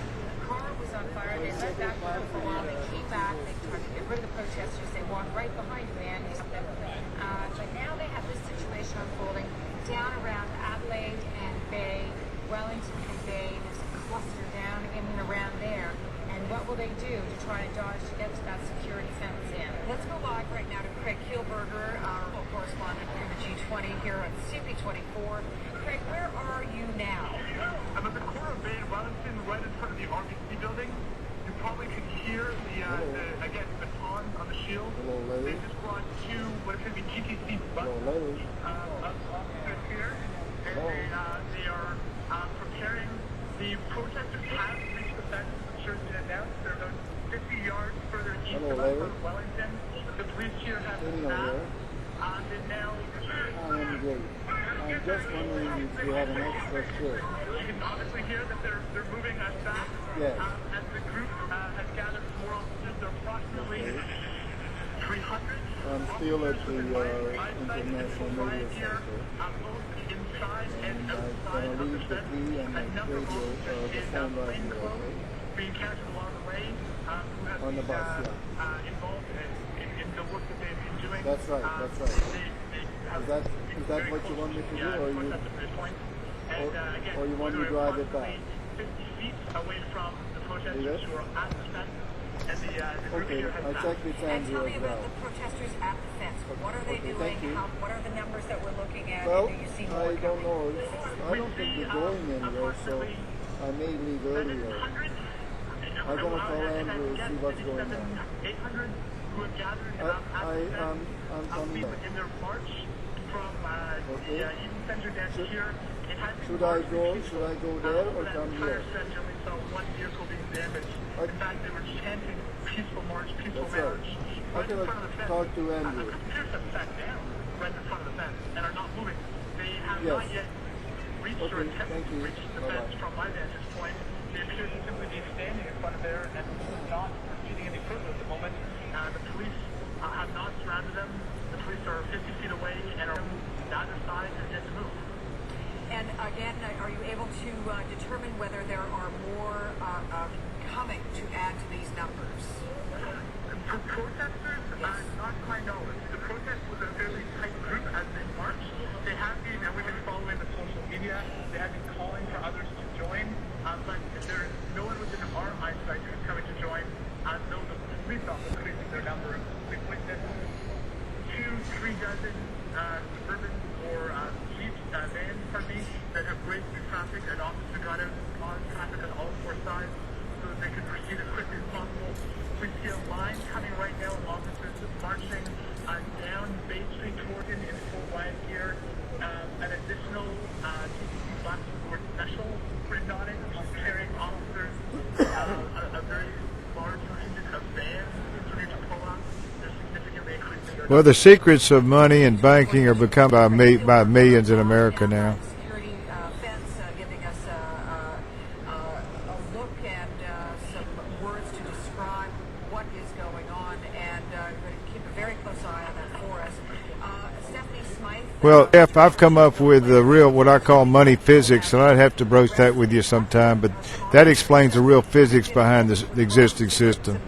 Speaker 16: car was on fire, they let that go for a while. They came back. They tried to get rid of the protesters. They walked right behind you, man. But now they have this situation unfolding down around Adelaide and Bay, Wellington and Bay. There's a cluster down in and around there. What will they do to try and dodge to get to that security fence in?
Speaker 7: Let's go live right now to Craig Kielberger, our correspondent from the G20 here at CP24. Craig, where are you now?
Speaker 3: I'm at the corner of Bay and Wellington, right in front of the RBC building. You probably can hear the baton on the shield. They just brought two, what appear to be GTC buses officers here, and they are preparing. The protesters have reached the fence. Been announced. They're about 50 yards further east of us from Wellington. The police here have staff. And now
Speaker 4: I'm good. I'm just wondering if you have an extra shirt.
Speaker 3: You can obviously hear that they're moving us back.
Speaker 4: Yes.
Speaker 3: As the group has gathered more officers, there are approximately 300.
Speaker 4: I'm still at the International Media Center.
Speaker 3: Both inside and
Speaker 4: I'm
Speaker 3: outside
Speaker 4: going to
Speaker 3: of
Speaker 4: leave the key and my radio, the phone right here.
Speaker 3: Being captured along the way, who have
Speaker 4: on the bus,
Speaker 3: involved in the work that they've been doing.
Speaker 4: That's right, that's right. Is that what you want me to do, or you want me to drive it back?
Speaker 3: 50 feet away from the protesters who are at the fence. And the
Speaker 4: okay, I checked with Andrew
Speaker 7: tell me
Speaker 4: as
Speaker 7: about
Speaker 4: well.
Speaker 7: the protesters at the fence. What are they doing? What are the numbers that we're looking at?
Speaker 4: Well,
Speaker 7: do you see
Speaker 4: I don't know. I don't think they're going anywhere, so I may leave earlier. I'm going to call Andrew and see what's going on.
Speaker 3: 800 who have gathered
Speaker 4: I'm coming back.
Speaker 3: in their march from the Eden Center down here.
Speaker 4: Should I go there or come here?
Speaker 3: Center, we saw one vehicle being damaged. In fact, they were chanting peaceful march, peaceful march.
Speaker 4: I'm going to talk to Andrew.
Speaker 3: The computers have sat down right in front of the fence and are not moving. They have not yet reached or attempted to reach the fence from my vantage point. They appear to simply be standing in front of there and not proceeding any further at the moment. The police have not surrounded them. The police are 50 feet away and are on either side and yet to move.
Speaker 7: And again, are you able to determine whether there are more coming to add to these numbers?
Speaker 3: For protesters, not to my knowledge. The protest was a fairly tight group as they marched. They have been, and we've been following the social media, they have been calling for others to join. But there is no one within our eyesight who's coming to join. Though the police officers increasing their number. We've witnessed 2-3 dozen suburban or Jeeps, vans, that have raced through traffic, and officers got out on traffic on all four sides so that they could proceed as quickly as possible. We see a line coming right now of officers marching down Bay Street towards in full riot gear. An additional TTC Black Board special written on it, carrying officers, a very large contingent of vans continuing to pull up. They're significantly increasing their...
Speaker 2: Well, the secrets of money and banking are become by millions in America now.
Speaker 7: Security fence giving us a look and some words to describe what is going on, and going to keep a very close eye on that for us. Stephanie Smythe.
Speaker 2: Well, Jeff, I've come up with the real, what I call money physics, and I'd have to broach that with you sometime, but that explains the real physics behind the existing system.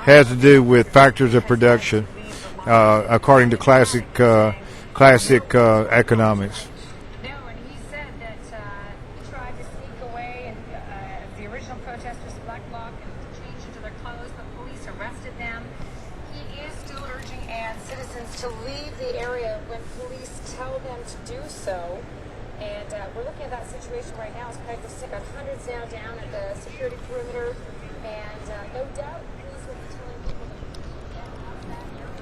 Speaker 2: Has to do with factors of production, according to classic economics.
Speaker 16: No, and he said that he tried to sneak away, and the original protesters black bloc and changed into their clothes. The police arrested them. He is still urging citizens to leave the area when police tell them to do so. And we're looking at that situation right now. As Craig was saying, about hundreds now down at the security perimeter.
Speaker 1: And no doubt, police will be telling people to get out of that area.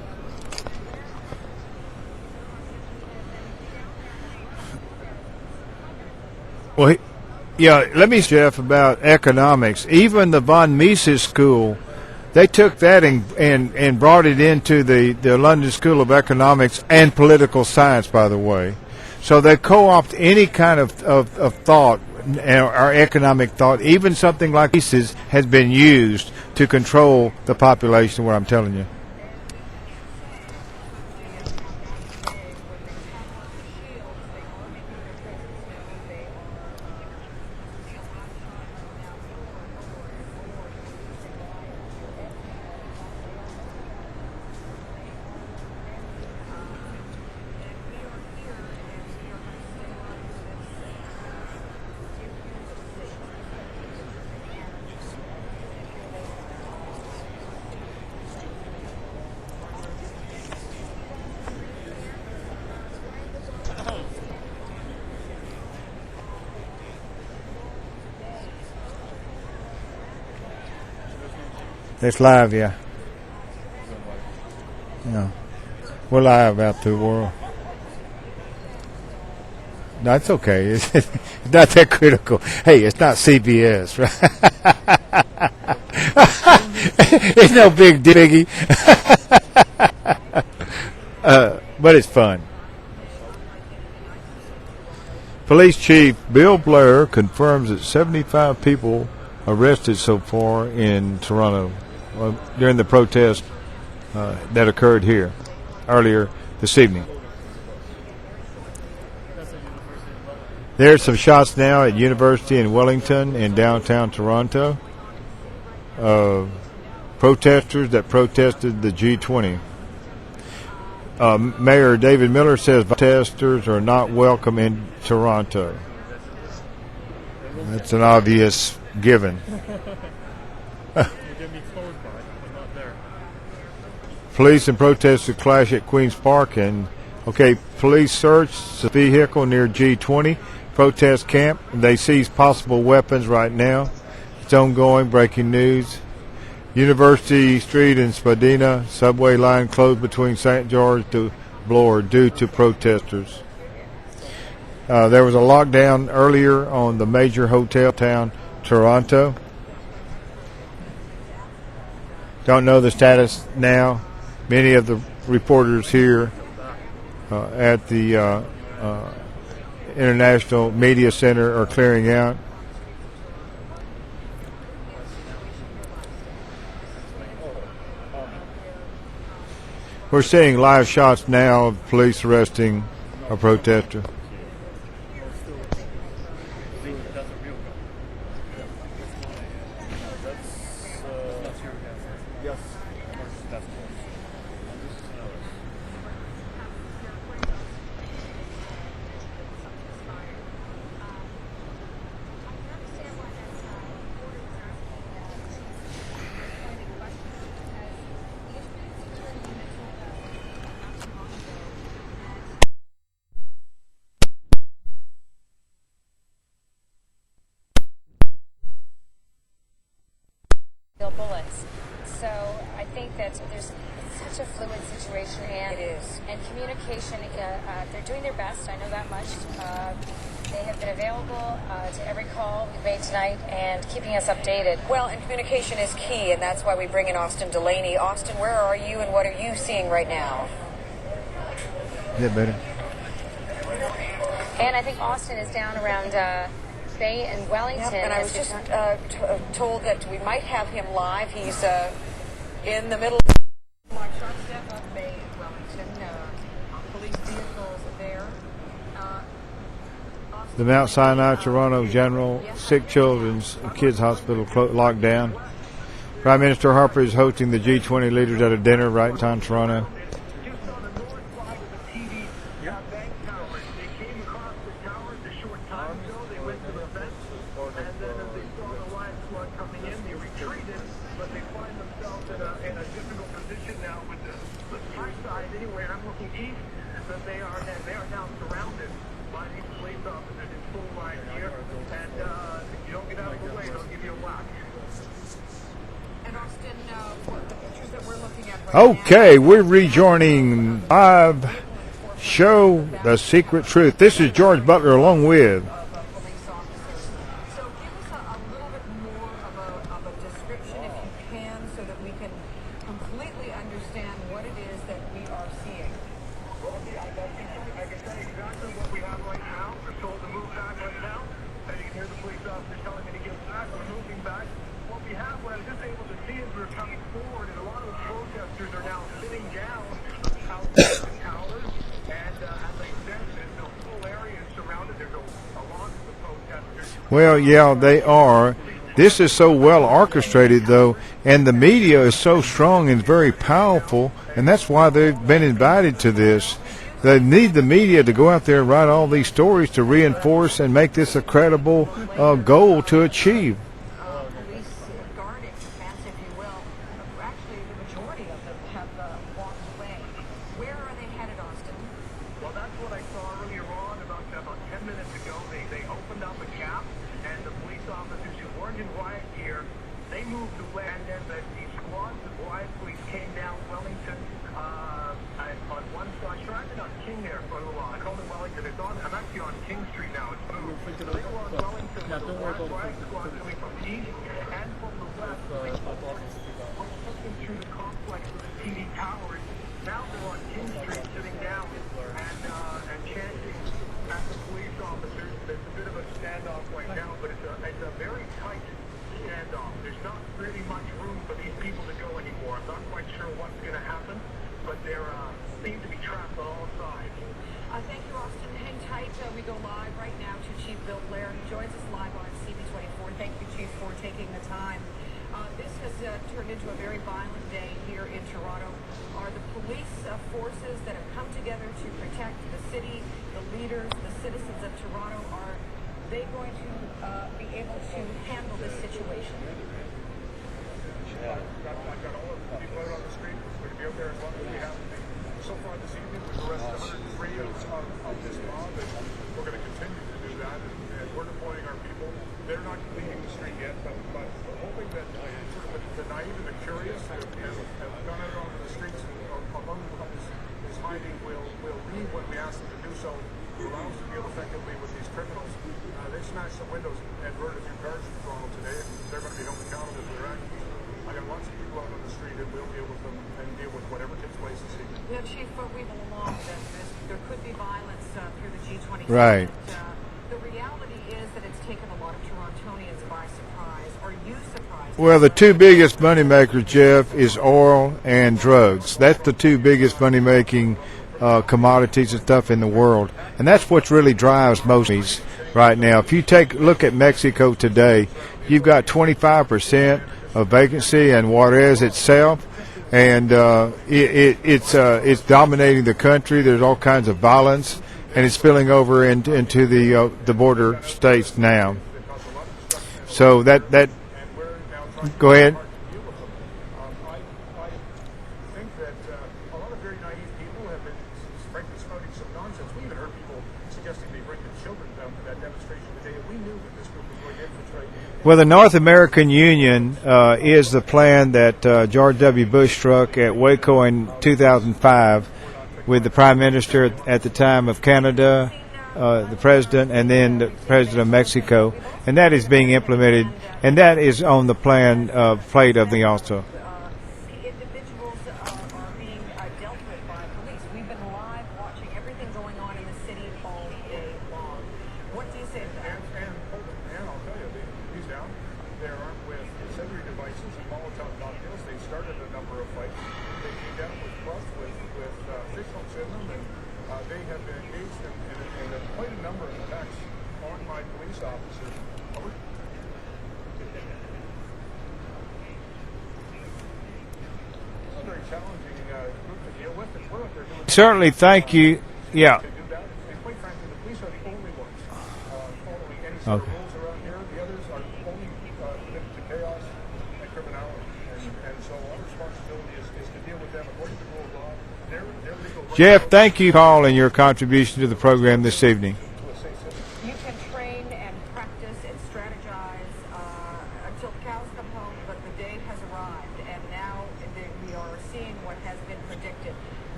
Speaker 2: Well, yeah, let me, Jeff, about economics. Even the von Mises School, they took that and brought it into the London School of Economics and Political Science, by the way. So they co-opt any kind of thought, or economic thought. Even something like Mises has been used to control the population, what I'm telling you. It's live, yeah. Yeah. We're live out to the world. No, it's okay. It's not that critical. Hey, it's not CBS, right? It's no big diggy. But it's fun. Police Chief Bill Blair confirms that 75 people arrested so far in Toronto during the protest that occurred here earlier this evening. There's some shots now at University in Wellington in downtown Toronto. Protesters that protested the G-20. Mayor David Miller says protesters are not welcome in Toronto. That's an obvious given. Police and protesters clash at Queen's Park, and police search the vehicle near G20 protest camp. They seize possible weapons right now. It's ongoing. Breaking news. University Street in Spadina subway line closed between St. George to Bloor due to protesters. There was a lockdown earlier on the major hotel town, Toronto. Don't know the status now. Many of the reporters here at the International Media Center are clearing out. We're seeing live shots now of police arresting a protester.
Speaker 1: Bullets. So I think that there's such a fluid situation, and
Speaker 7: it is.
Speaker 1: And communication, they're doing their best. I know that much. They have been available to every call we've made tonight and keeping us updated.
Speaker 7: Well, and communication is key, and that's why we bring in Austin Delaney. Austin, where are you, and what are you seeing right now?
Speaker 2: Yeah, better.
Speaker 1: And I think Austin is down around Bay and Wellington.
Speaker 7: Yep, and I was just told that we might have him live. He's in the middle.
Speaker 16: Bay and Wellington. Police vehicles there.
Speaker 2: The Mount Sinai Toronto General Sick Children's Kids Hospital locked down. Prime Minister Harper is hosting the G20 leaders at a dinner right in town, Toronto.
Speaker 16: Austin, the pictures that we're looking at right
Speaker 2: Okay, we're rejoining live show The Secret Truth. This is George Butler along with
Speaker 16: police officers. So give us a little bit more of a description, if you can, so that we can completely understand what it is that we are seeing.
Speaker 3: Well, yeah, I can tell you exactly what we have right now. We're told to move back right now. And you can hear the police officer telling me to get back. We're moving back. What we have, what I was just able to see as we're coming forward, and a lot of the protesters are now sitting down outside the towers. And as I said, there's no full area surrounded. There's a lot of the protesters.
Speaker 2: Well, yeah, they are. This is so well orchestrated, though, and the media is so strong and very powerful, and that's why they've been invited to this. They need the media to go out there and write all these stories to reinforce and make this a credible goal to achieve.
Speaker 16: Police guarding the fence, if you will. Actually, the majority of them have walked away. Where are they headed, Austin?
Speaker 3: Well, that's what I saw earlier on, about 10 minutes ago. They opened up a gap, and the police officers who weren't in riot gear, they moved away. And then the squads of riot police came down Wellington on one side. Sure, I've been on King there for a little while. I call it Wellington. I'm actually on King Street now. It's moved. They were on Wellington with the riot squad coming from the east and from the west. They took them through the complex of the TD Towers. Now they're on King Street sitting down and chanting at the police officers. There's a bit of a standoff right now, but it's a very tight standoff. There's not really much room for these people to go anymore. I'm not quite sure what's going to happen, but they seem to be trapped on all sides.
Speaker 16: Thank you, Austin. Hang tight. We go live right now to Chief Bill Blair. He joins us live on CB24. Thank you, Chief, for taking the time. This has turned into a very violent day here in Toronto. Are the police forces that have come together to protect the city, the leaders, the citizens of Toronto, are they going to be able to handle this situation?
Speaker 3: I've got all of the people out on the street. We're going to be out there as long as we have to be. So far this evening, we've arrested 103 of this mob, and we're going to continue to do that. And we're deploying our people. They're not leaving the street yet, but we're hoping that sort of the naive and the curious have gone out onto the streets, and among them is hiding will leave when we ask them to do so, to allow us to deal effectively with these criminals. They smashed some windows and burned a few cars in Toronto today, and they're going to be held accountable for their actions. I got lots of people out on the street, and we'll deal with them and deal with whatever takes place this evening.
Speaker 16: Yeah, Chief, we've along that there could be violence through the G-20.
Speaker 2: Right.
Speaker 16: The reality is that it's taken a lot of Torontonians by surprise. Are you surprised?
Speaker 2: Well, the two biggest money makers, Jeff, is oil and drugs. That's the two biggest money-making commodities and stuff in the world, and that's what really drives most of these right now. If you look at Mexico today, you've got 25% of vacancy in Juarez itself, and it's dominating the country. There's all kinds of violence, and it's spilling over into the border states now. So that go ahead.
Speaker 3: I think that a lot of very naive people have been, frankly, spouting some nonsense. We even heard people suggesting they bring the children down to that demonstration today, and we knew that this group was going to infiltrate.
Speaker 2: Well, the North American Union is the plan that George W. Bush struck at Waco in 2005 with the Prime Minister at the time of Canada, the President, and then the President of Mexico. And that is being implemented, and that is on the plate of the also.
Speaker 16: The individuals are being dealt with by police. We've been live watching everything going on in the city all day long. What do you say to that?
Speaker 3: And I'll tell you, he's down. They're armed with incendiary devices and Molotov cocktails. They started a number of fights. They came down with clubs with fish hooks in them, and they have been engaged in quite a number of attacks on my police officers. It's a very challenging group to deal with, and we're out there doing.
Speaker 2: Certainly, thank you. Yeah.
Speaker 3: And quite frankly, the police are the only ones following any sort of rules around here. The others are only committed to chaos and criminality. And so our responsibility is to deal with them according to the rule of law. Their legal rights.
Speaker 2: Jeff, thank you for all and your contribution to the program this evening.
Speaker 16: You can train and practice and strategize until the cows come home, but the day has arrived.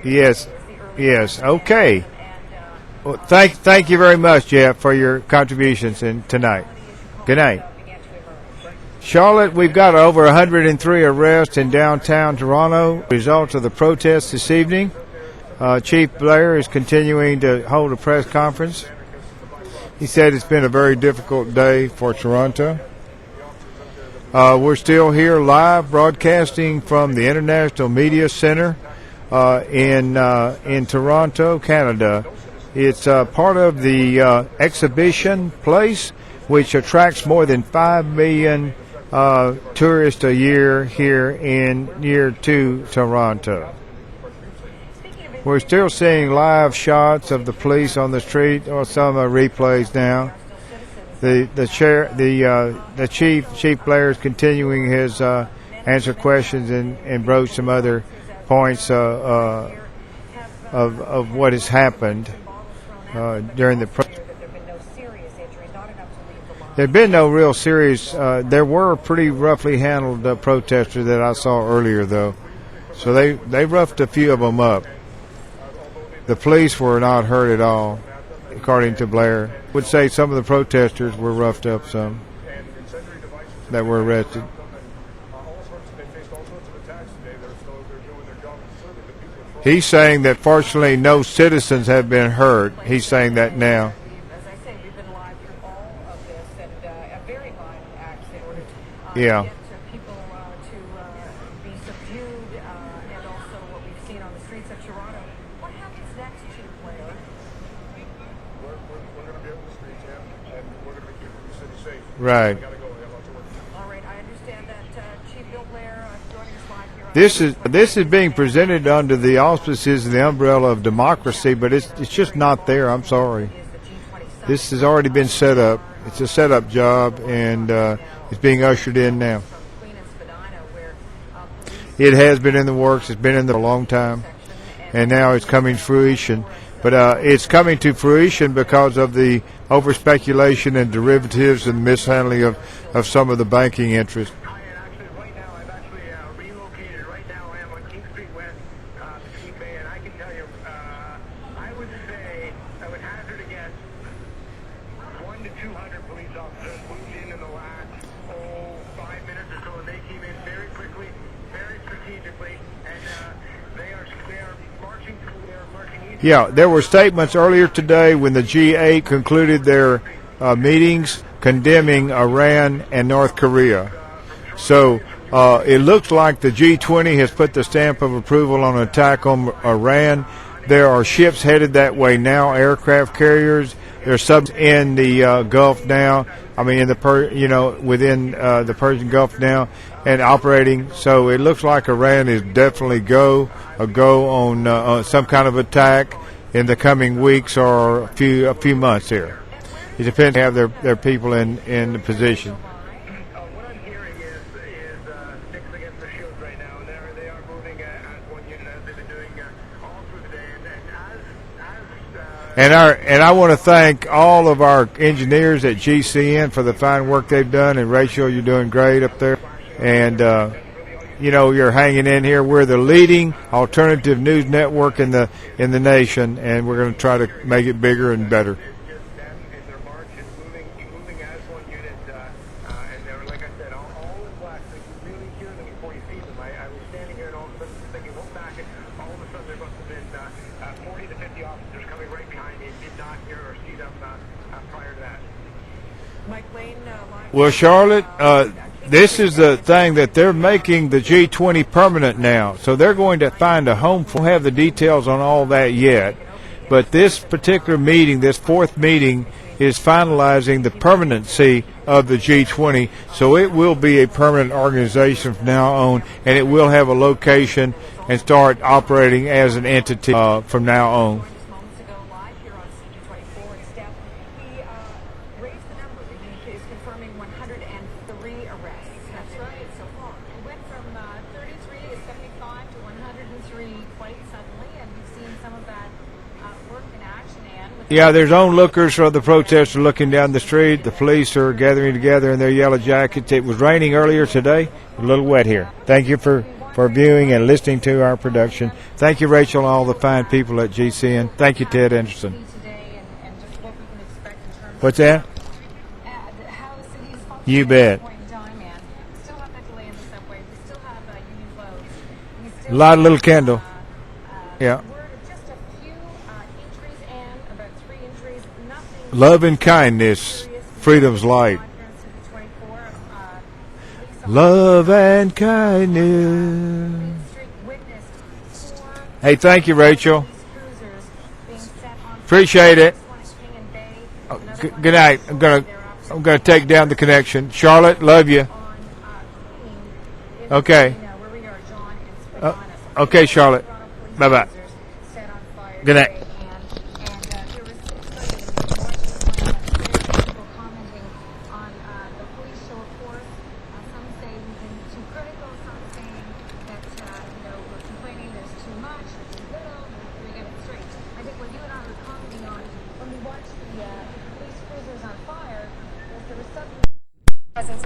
Speaker 2: Yes. Yes. Okay. Well, thank you very much, Jeff, for your contributions tonight. Good night. Charlotte, we've got over 103 arrests in downtown Toronto. Results of the protests this evening. Chief Blair is continuing to hold a press conference. He said it's been a very difficult day for Toronto. We're still here live broadcasting from the International Media Center in Toronto, Canada. It's part of the exhibition place, which attracts more than 5 million tourists a year here in year 2 Toronto. We're still seeing live shots of the police on the street, or some are replays now. The chief Blair is continuing his answer questions and broach some other points of what has happened during the. There've been no real serious. There were pretty roughly handled protesters that I saw earlier, though, so they roughed a few of them up. The police were not hurt at all, according to Blair. Would say some of the protesters were roughed up some that were arrested. He's saying that fortunately no citizens have been hurt. He's saying that now. Yeah.
Speaker 16: People to be subdued, and also what we've seen on the streets of Toronto. What happens next, Chief Blair?
Speaker 19: We're going to be out in the streets, yeah, and we're going to be keeping the city safe.
Speaker 2: Right.
Speaker 19: We got to go. We got lots of work.
Speaker 16: All right, I understand that Chief Bill Blair joining us live here.
Speaker 2: This is being presented under the auspices and the umbrella of democracy, but it's just not there. I'm sorry. This has already been set up. It's a setup job, and it's being ushered in now. It has been in the works. It's been in there a long time, and now it's coming to fruition. But it's coming to fruition because of the over-speculation and derivatives and mishandling of some of the banking interests.
Speaker 3: Right now, I'm actually relocated. Right now, I am on King Street West, between Bay, and I can tell you, I would say, I would hazard a guess, 100 to 200 police officers moved in the last 5 minutes or so, and they came in very quickly, very strategically, and they are marching through there, marching east.
Speaker 2: Yeah, there were statements earlier today when the G8 concluded their meetings condemning Iran and North Korea. So it looks like the G20 has put the stamp of approval on an attack on Iran. There are ships headed that way now, aircraft carriers. There's subs in the Gulf now. I mean, in the within the Persian Gulf now, and operating. So it looks like Iran is definitely go on some kind of attack in the coming weeks or a few months here. It depends to have their people in the position.
Speaker 3: What I'm hearing is sticks against the shields right now, and they are moving as one unit as they've been doing all through the day.
Speaker 2: And I want to thank all of our engineers at GCN for the fine work they've done. And Rachel, you're doing great up there. And you're hanging in here. We're the leading alternative news network in the nation, and we're going to try to make it bigger and better. Well, Charlotte, this is the thing that they're making the G20 permanent now. So they're going to find a home. We don't have the details on all that yet. But this particular meeting, this fourth meeting, is finalizing the permanency of the G20. So it will be a permanent organization from now on, and it will have a location and start operating as an entity from now on. Yeah, there's onlookers for the protesters looking down the street. The police are gathering together in their yellow jackets. It was raining earlier today. A little wet here. Thank you for for viewing and listening to our production. Thank you, Rachel, and all the fine people at GCN. Thank you, Ted Anderson. What's that? You bet. A lot of little Kendall. Yeah. Love and kindness, freedom's light. Love and kindness. Hey, thank you, Rachel. Appreciate it. Good night. I'm gonna take down the connection. Charlotte, love you. Okay. Okay, Charlotte. Bye bye. Good night.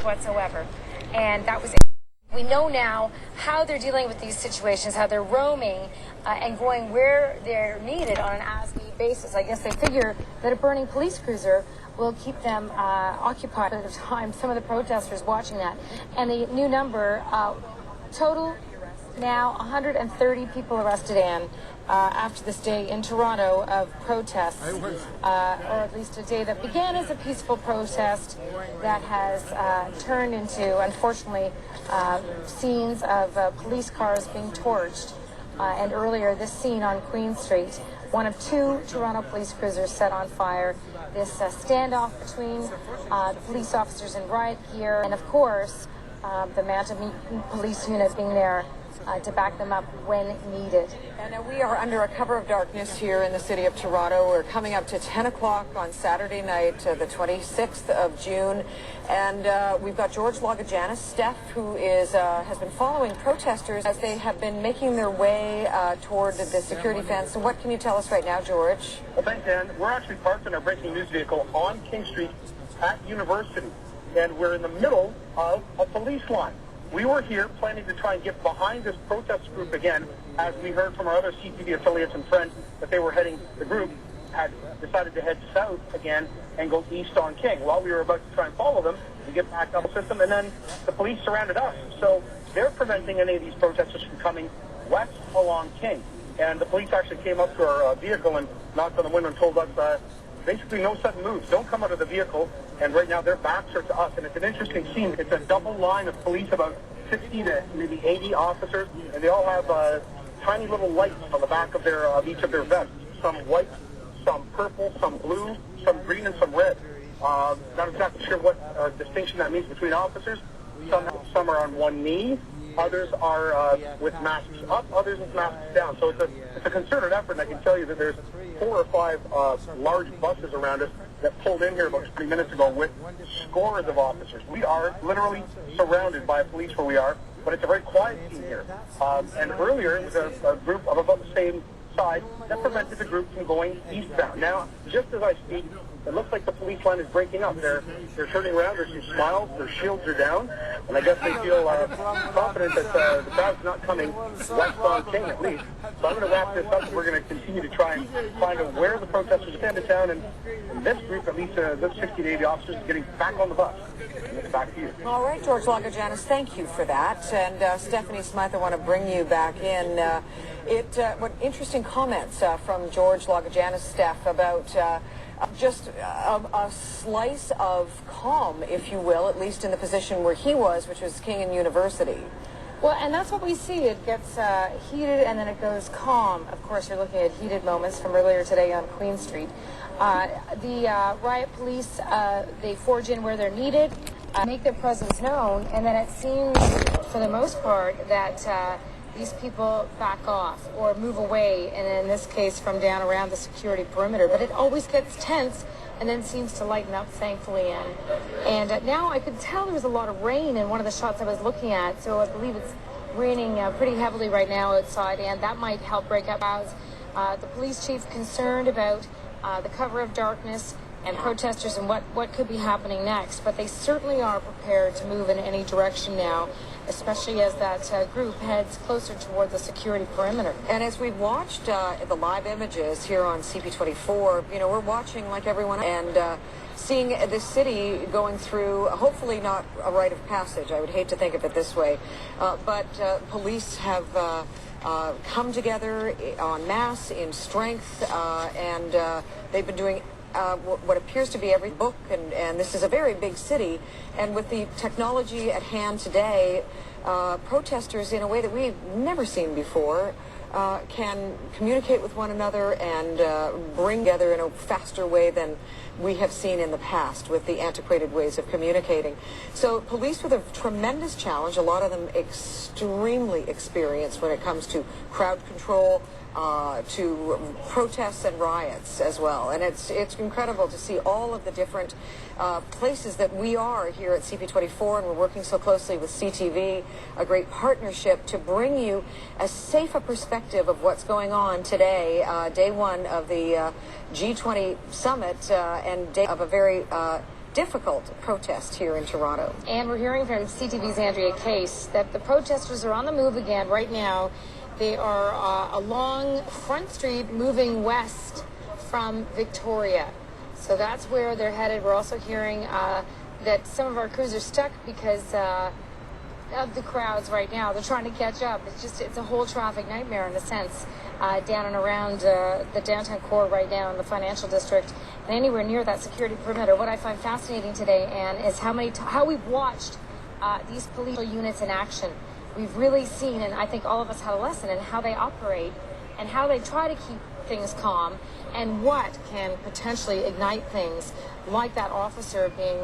Speaker 1: Whatsoever, and that was. We know now how they're dealing with these situations, how they're roaming and going where they're needed on an as-need basis. I guess they figure that a burning police cruiser will keep them occupied at a time. Some of the protesters watching that, and the new number total now 130 people arrested after this day in Toronto of protests, or at least a day that began as a peaceful protest that has turned into, unfortunately, scenes of police cars being torched. And earlier, this scene on Queen Street, one of two Toronto police cruisers set on fire. This standoff between the police officers in riot gear, and of course, the Mounted Police Unit being there to back them up when needed.
Speaker 7: And we are under a cover of darkness here in the city of Toronto. We're coming up to 10 o'clock on Saturday night, the 26th of June. And we've got George Lagajanis, Steph, who has been following protesters as they have been making their way toward the security fence. So what can you tell us right now, George?
Speaker 3: Well, thanks, Ann. We're actually parked in our breaking news vehicle on King Street at University. And we're in the middle of a police line. We were here planning to try and get behind this protest group again, as we heard from our other CTV affiliates and friends that the group had decided to head south again and go east on King. While we were about to try and follow them, we get back up the system, and then the police surrounded us. So they're preventing any of these protesters from coming west along King. And the police actually came up to our vehicle and knocked on the window and told us, basically, no sudden moves. Don't come out of the vehicle. And right now, their backs are to us. And it's an interesting scene. It's a double line of police, about 60 to maybe 80 officers. And they all have tiny little lights on the back of each of their vests. Some white, some purple, some blue, some green, and some red. Not exactly sure what distinction that means between officers. Some are on one knee. Others are with masks up, others with masks down. So it's a concerted effort, and I can tell you that there's 4 or 5 large buses around us that pulled in here about 20 minutes ago with scores of officers. We are literally surrounded by police where we are, but it's a very quiet scene here. And earlier, it was a group of about the same size that prevented the group from going eastbound. Now, just as I speak, it looks like the police line is breaking up. They're turning around. There's some smiles. Their shields are down. And I guess they feel confident that the crowd's not coming west on King, at least. So I'm going to wrap this up. We're going to continue to try and find out where the protesters stand in town. And this group, at least those 60 to 80 officers, is getting back on the bus. And it's back to you.
Speaker 7: All right, George Lagajanis, thank you for that. And Stephanie Smythe, I want to bring you back in. What interesting comments from George Lagajanis, Steph, about just a slice of calm, if you will, at least in the position where he was, which was King and University.
Speaker 1: Well, and that's what we see. It gets heated and then it goes calm. Of course, you're looking at heated moments from earlier today on Queen Street. The riot police, they forge in where they're needed, make their presence known, and then it seems, for the most part, that these people back off or move away, and in this case from down around the security perimeter. But it always gets tense and then seems to lighten up, thankfully. And now I could tell there was a lot of rain in one of the shots I was looking at, so I believe it's raining pretty heavily right now outside, and that might help break up clouds. The police chief concerned about the cover of darkness and protesters and what could be happening next, but they certainly are prepared to move in any direction now, especially as that group heads closer toward the security perimeter.
Speaker 7: And as we've watched the live images here on CP24, you know, we're watching like everyone and seeing this city going through, hopefully not a rite of passage. I would hate to think of it this way. But police have come together en masse in strength, and they've been doing what appears to be every book, and this is a very big city, and with the technology at hand today, protesters, in a way that we've never seen before, can communicate with one another and bring together in a faster way than we have seen in the past with the antiquated ways of communicating. So police with a tremendous challenge, a lot of them extremely experienced when it comes to crowd control, to protests and riots as well. And it's incredible to see all of the different places that we are here at CP24, and we're working so closely with CTV, a great partnership to bring you as safe a perspective of what's going on today, day one of the G-20 summit, and day of a very difficult protest here in Toronto.
Speaker 1: And we're hearing from CTV's Andrea Case that the protesters are on the move again right now. They are along Front Street moving west from Victoria. So that's where they're headed. We're also hearing that some of our crews are stuck because of the crowds right now. They're trying to catch up. It's a whole traffic nightmare in a sense down and around the downtown core right now in the financial district and anywhere near that security perimeter. What I find fascinating today, Anne, is how we've watched these police units in action. We've really seen, and I think all of us had a lesson in how they operate and how they try to keep things calm and what can potentially ignite things, like that officer being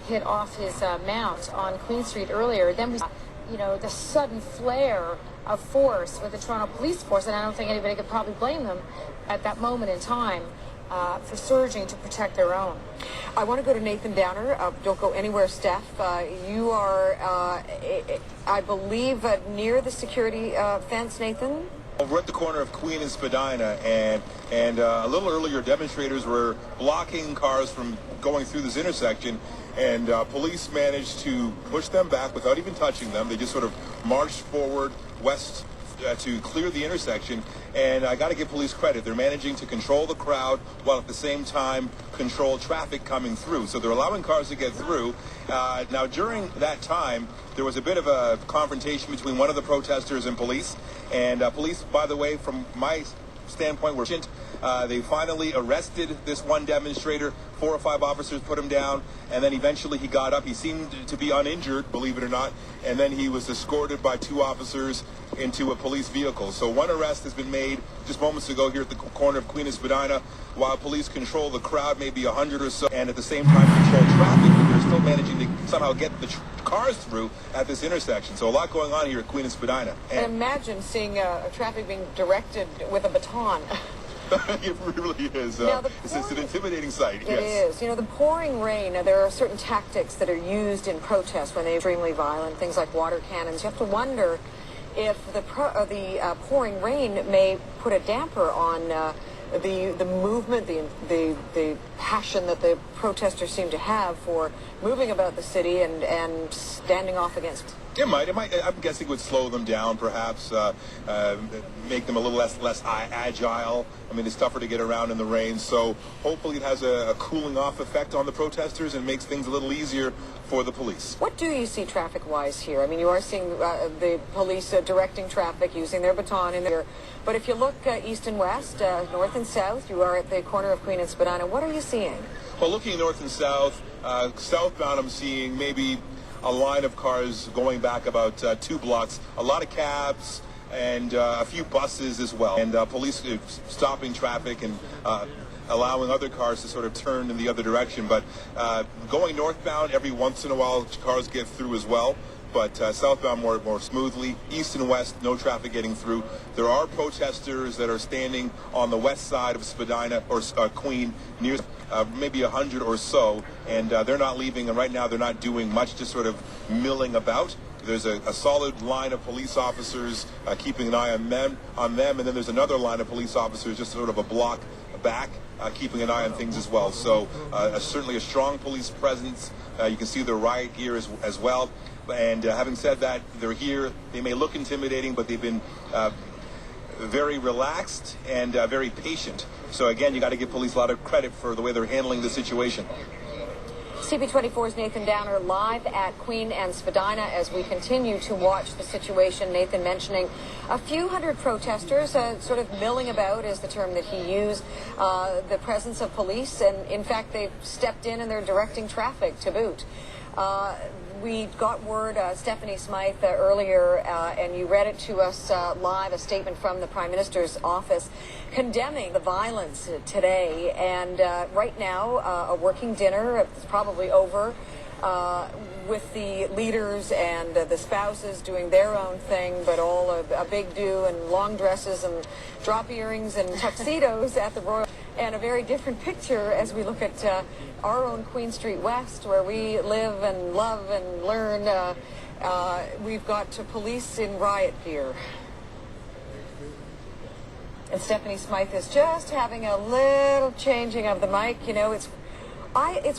Speaker 1: hit off his mount on Queen Street earlier. Then we saw, you know, the sudden flare of force with the Toronto Police Force, and I don't think anybody could probably blame them at that moment in time for surging to protect their own.
Speaker 7: I want to go to Nathan Downer. Don't go anywhere, Steph. You are, I believe, near the security fence, Nathan?
Speaker 22: We're at the corner of Queen and Spadina, and a little earlier, demonstrators were blocking cars from going through this intersection, and police managed to push them back without even touching them. They just sort of marched forward west to clear the intersection, and I got to give police credit. They're managing to control the crowd while at the same time control traffic coming through. So they're allowing cars to get through. Now, during that time, there was a bit of a confrontation between one of the protesters and police. And police, by the way, from my standpoint, were they finally arrested this one demonstrator. 4 or 5 officers put him down, and then eventually he got up. He seemed to be uninjured, believe it or not, and then he was escorted by 2 officers into a police vehicle. So one arrest has been made just moments ago here at the corner of Queen and Spadina, while police control the crowd, maybe 100 or so, and at the same time control traffic, but they're still managing to somehow get the cars through at this intersection. So a lot going on here at Queen and Spadina.
Speaker 7: And imagine seeing traffic being directed with a baton.
Speaker 22: It really is. It's an intimidating sight.
Speaker 7: It is. You know, the pouring rain, there are certain tactics that are used in protests when they're extremely violent, things like water cannons. You have to wonder if the pouring rain may put a damper on the movement, the passion that the protesters seem to have for moving about the city and standing off against.
Speaker 22: It might. I'm guessing it would slow them down, perhaps, make them a little less agile. I mean, it's tougher to get around in the rain, so hopefully it has a cooling off effect on the protesters and makes things a little easier for the police.
Speaker 7: What do you see traffic-wise here? I mean, you are seeing the police directing traffic, using their baton in there. But if you look east and west, north and south, you are at the corner of Queen and Spadina. What are you seeing?
Speaker 22: Well, looking north and south, southbound I'm seeing maybe a line of cars going back about 2 blocks, a lot of cabs, and a few buses as well. And police stopping traffic and allowing other cars to sort of turn in the other direction. But going northbound, every once in a while, cars get through as well. But southbound more smoothly. East and west, no traffic getting through. There are protesters that are standing on the west side of Spadina or Queen, near maybe 100 or so, and they're not leaving. And right now, they're not doing much, just sort of milling about. There's a solid line of police officers keeping an eye on them, and then there's another line of police officers just sort of a block back, keeping an eye on things as well. So certainly a strong police presence. You can see the riot gear as well. And having said that, they're here. They may look intimidating, but they've been very relaxed and very patient. So again, you got to give police a lot of credit for the way they're handling the situation.
Speaker 7: CP24's Nathan Downer live at Queen and Spadina as we continue to watch the situation. Nathan mentioning a few hundred protesters sort of milling about is the term that he used, the presence of police, and in fact they've stepped in and they're directing traffic to boot. We got word, Stephanie Smythe, earlier, and you read it to us live, a statement from the Prime Minister's office condemning the violence today. And right now, a working dinner, it's probably over, with the leaders and the spouses doing their own thing, but all a big do and long dresses and drop earrings and tuxedos at the Royal. And a very different picture as we look at our own Queen Street West, where we live and love and learn. We've got police in riot gear. And Stephanie Smythe is just having a little changing of the mic. You know, it's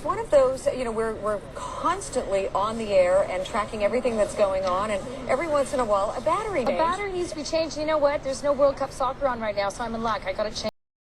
Speaker 7: one of those, you know, we're constantly on the air and tracking everything that's going on, and every once in a while a battery
Speaker 1: needs to be changed. You know what? There's no World Cup soccer on right now, so I'm in luck. I got to change.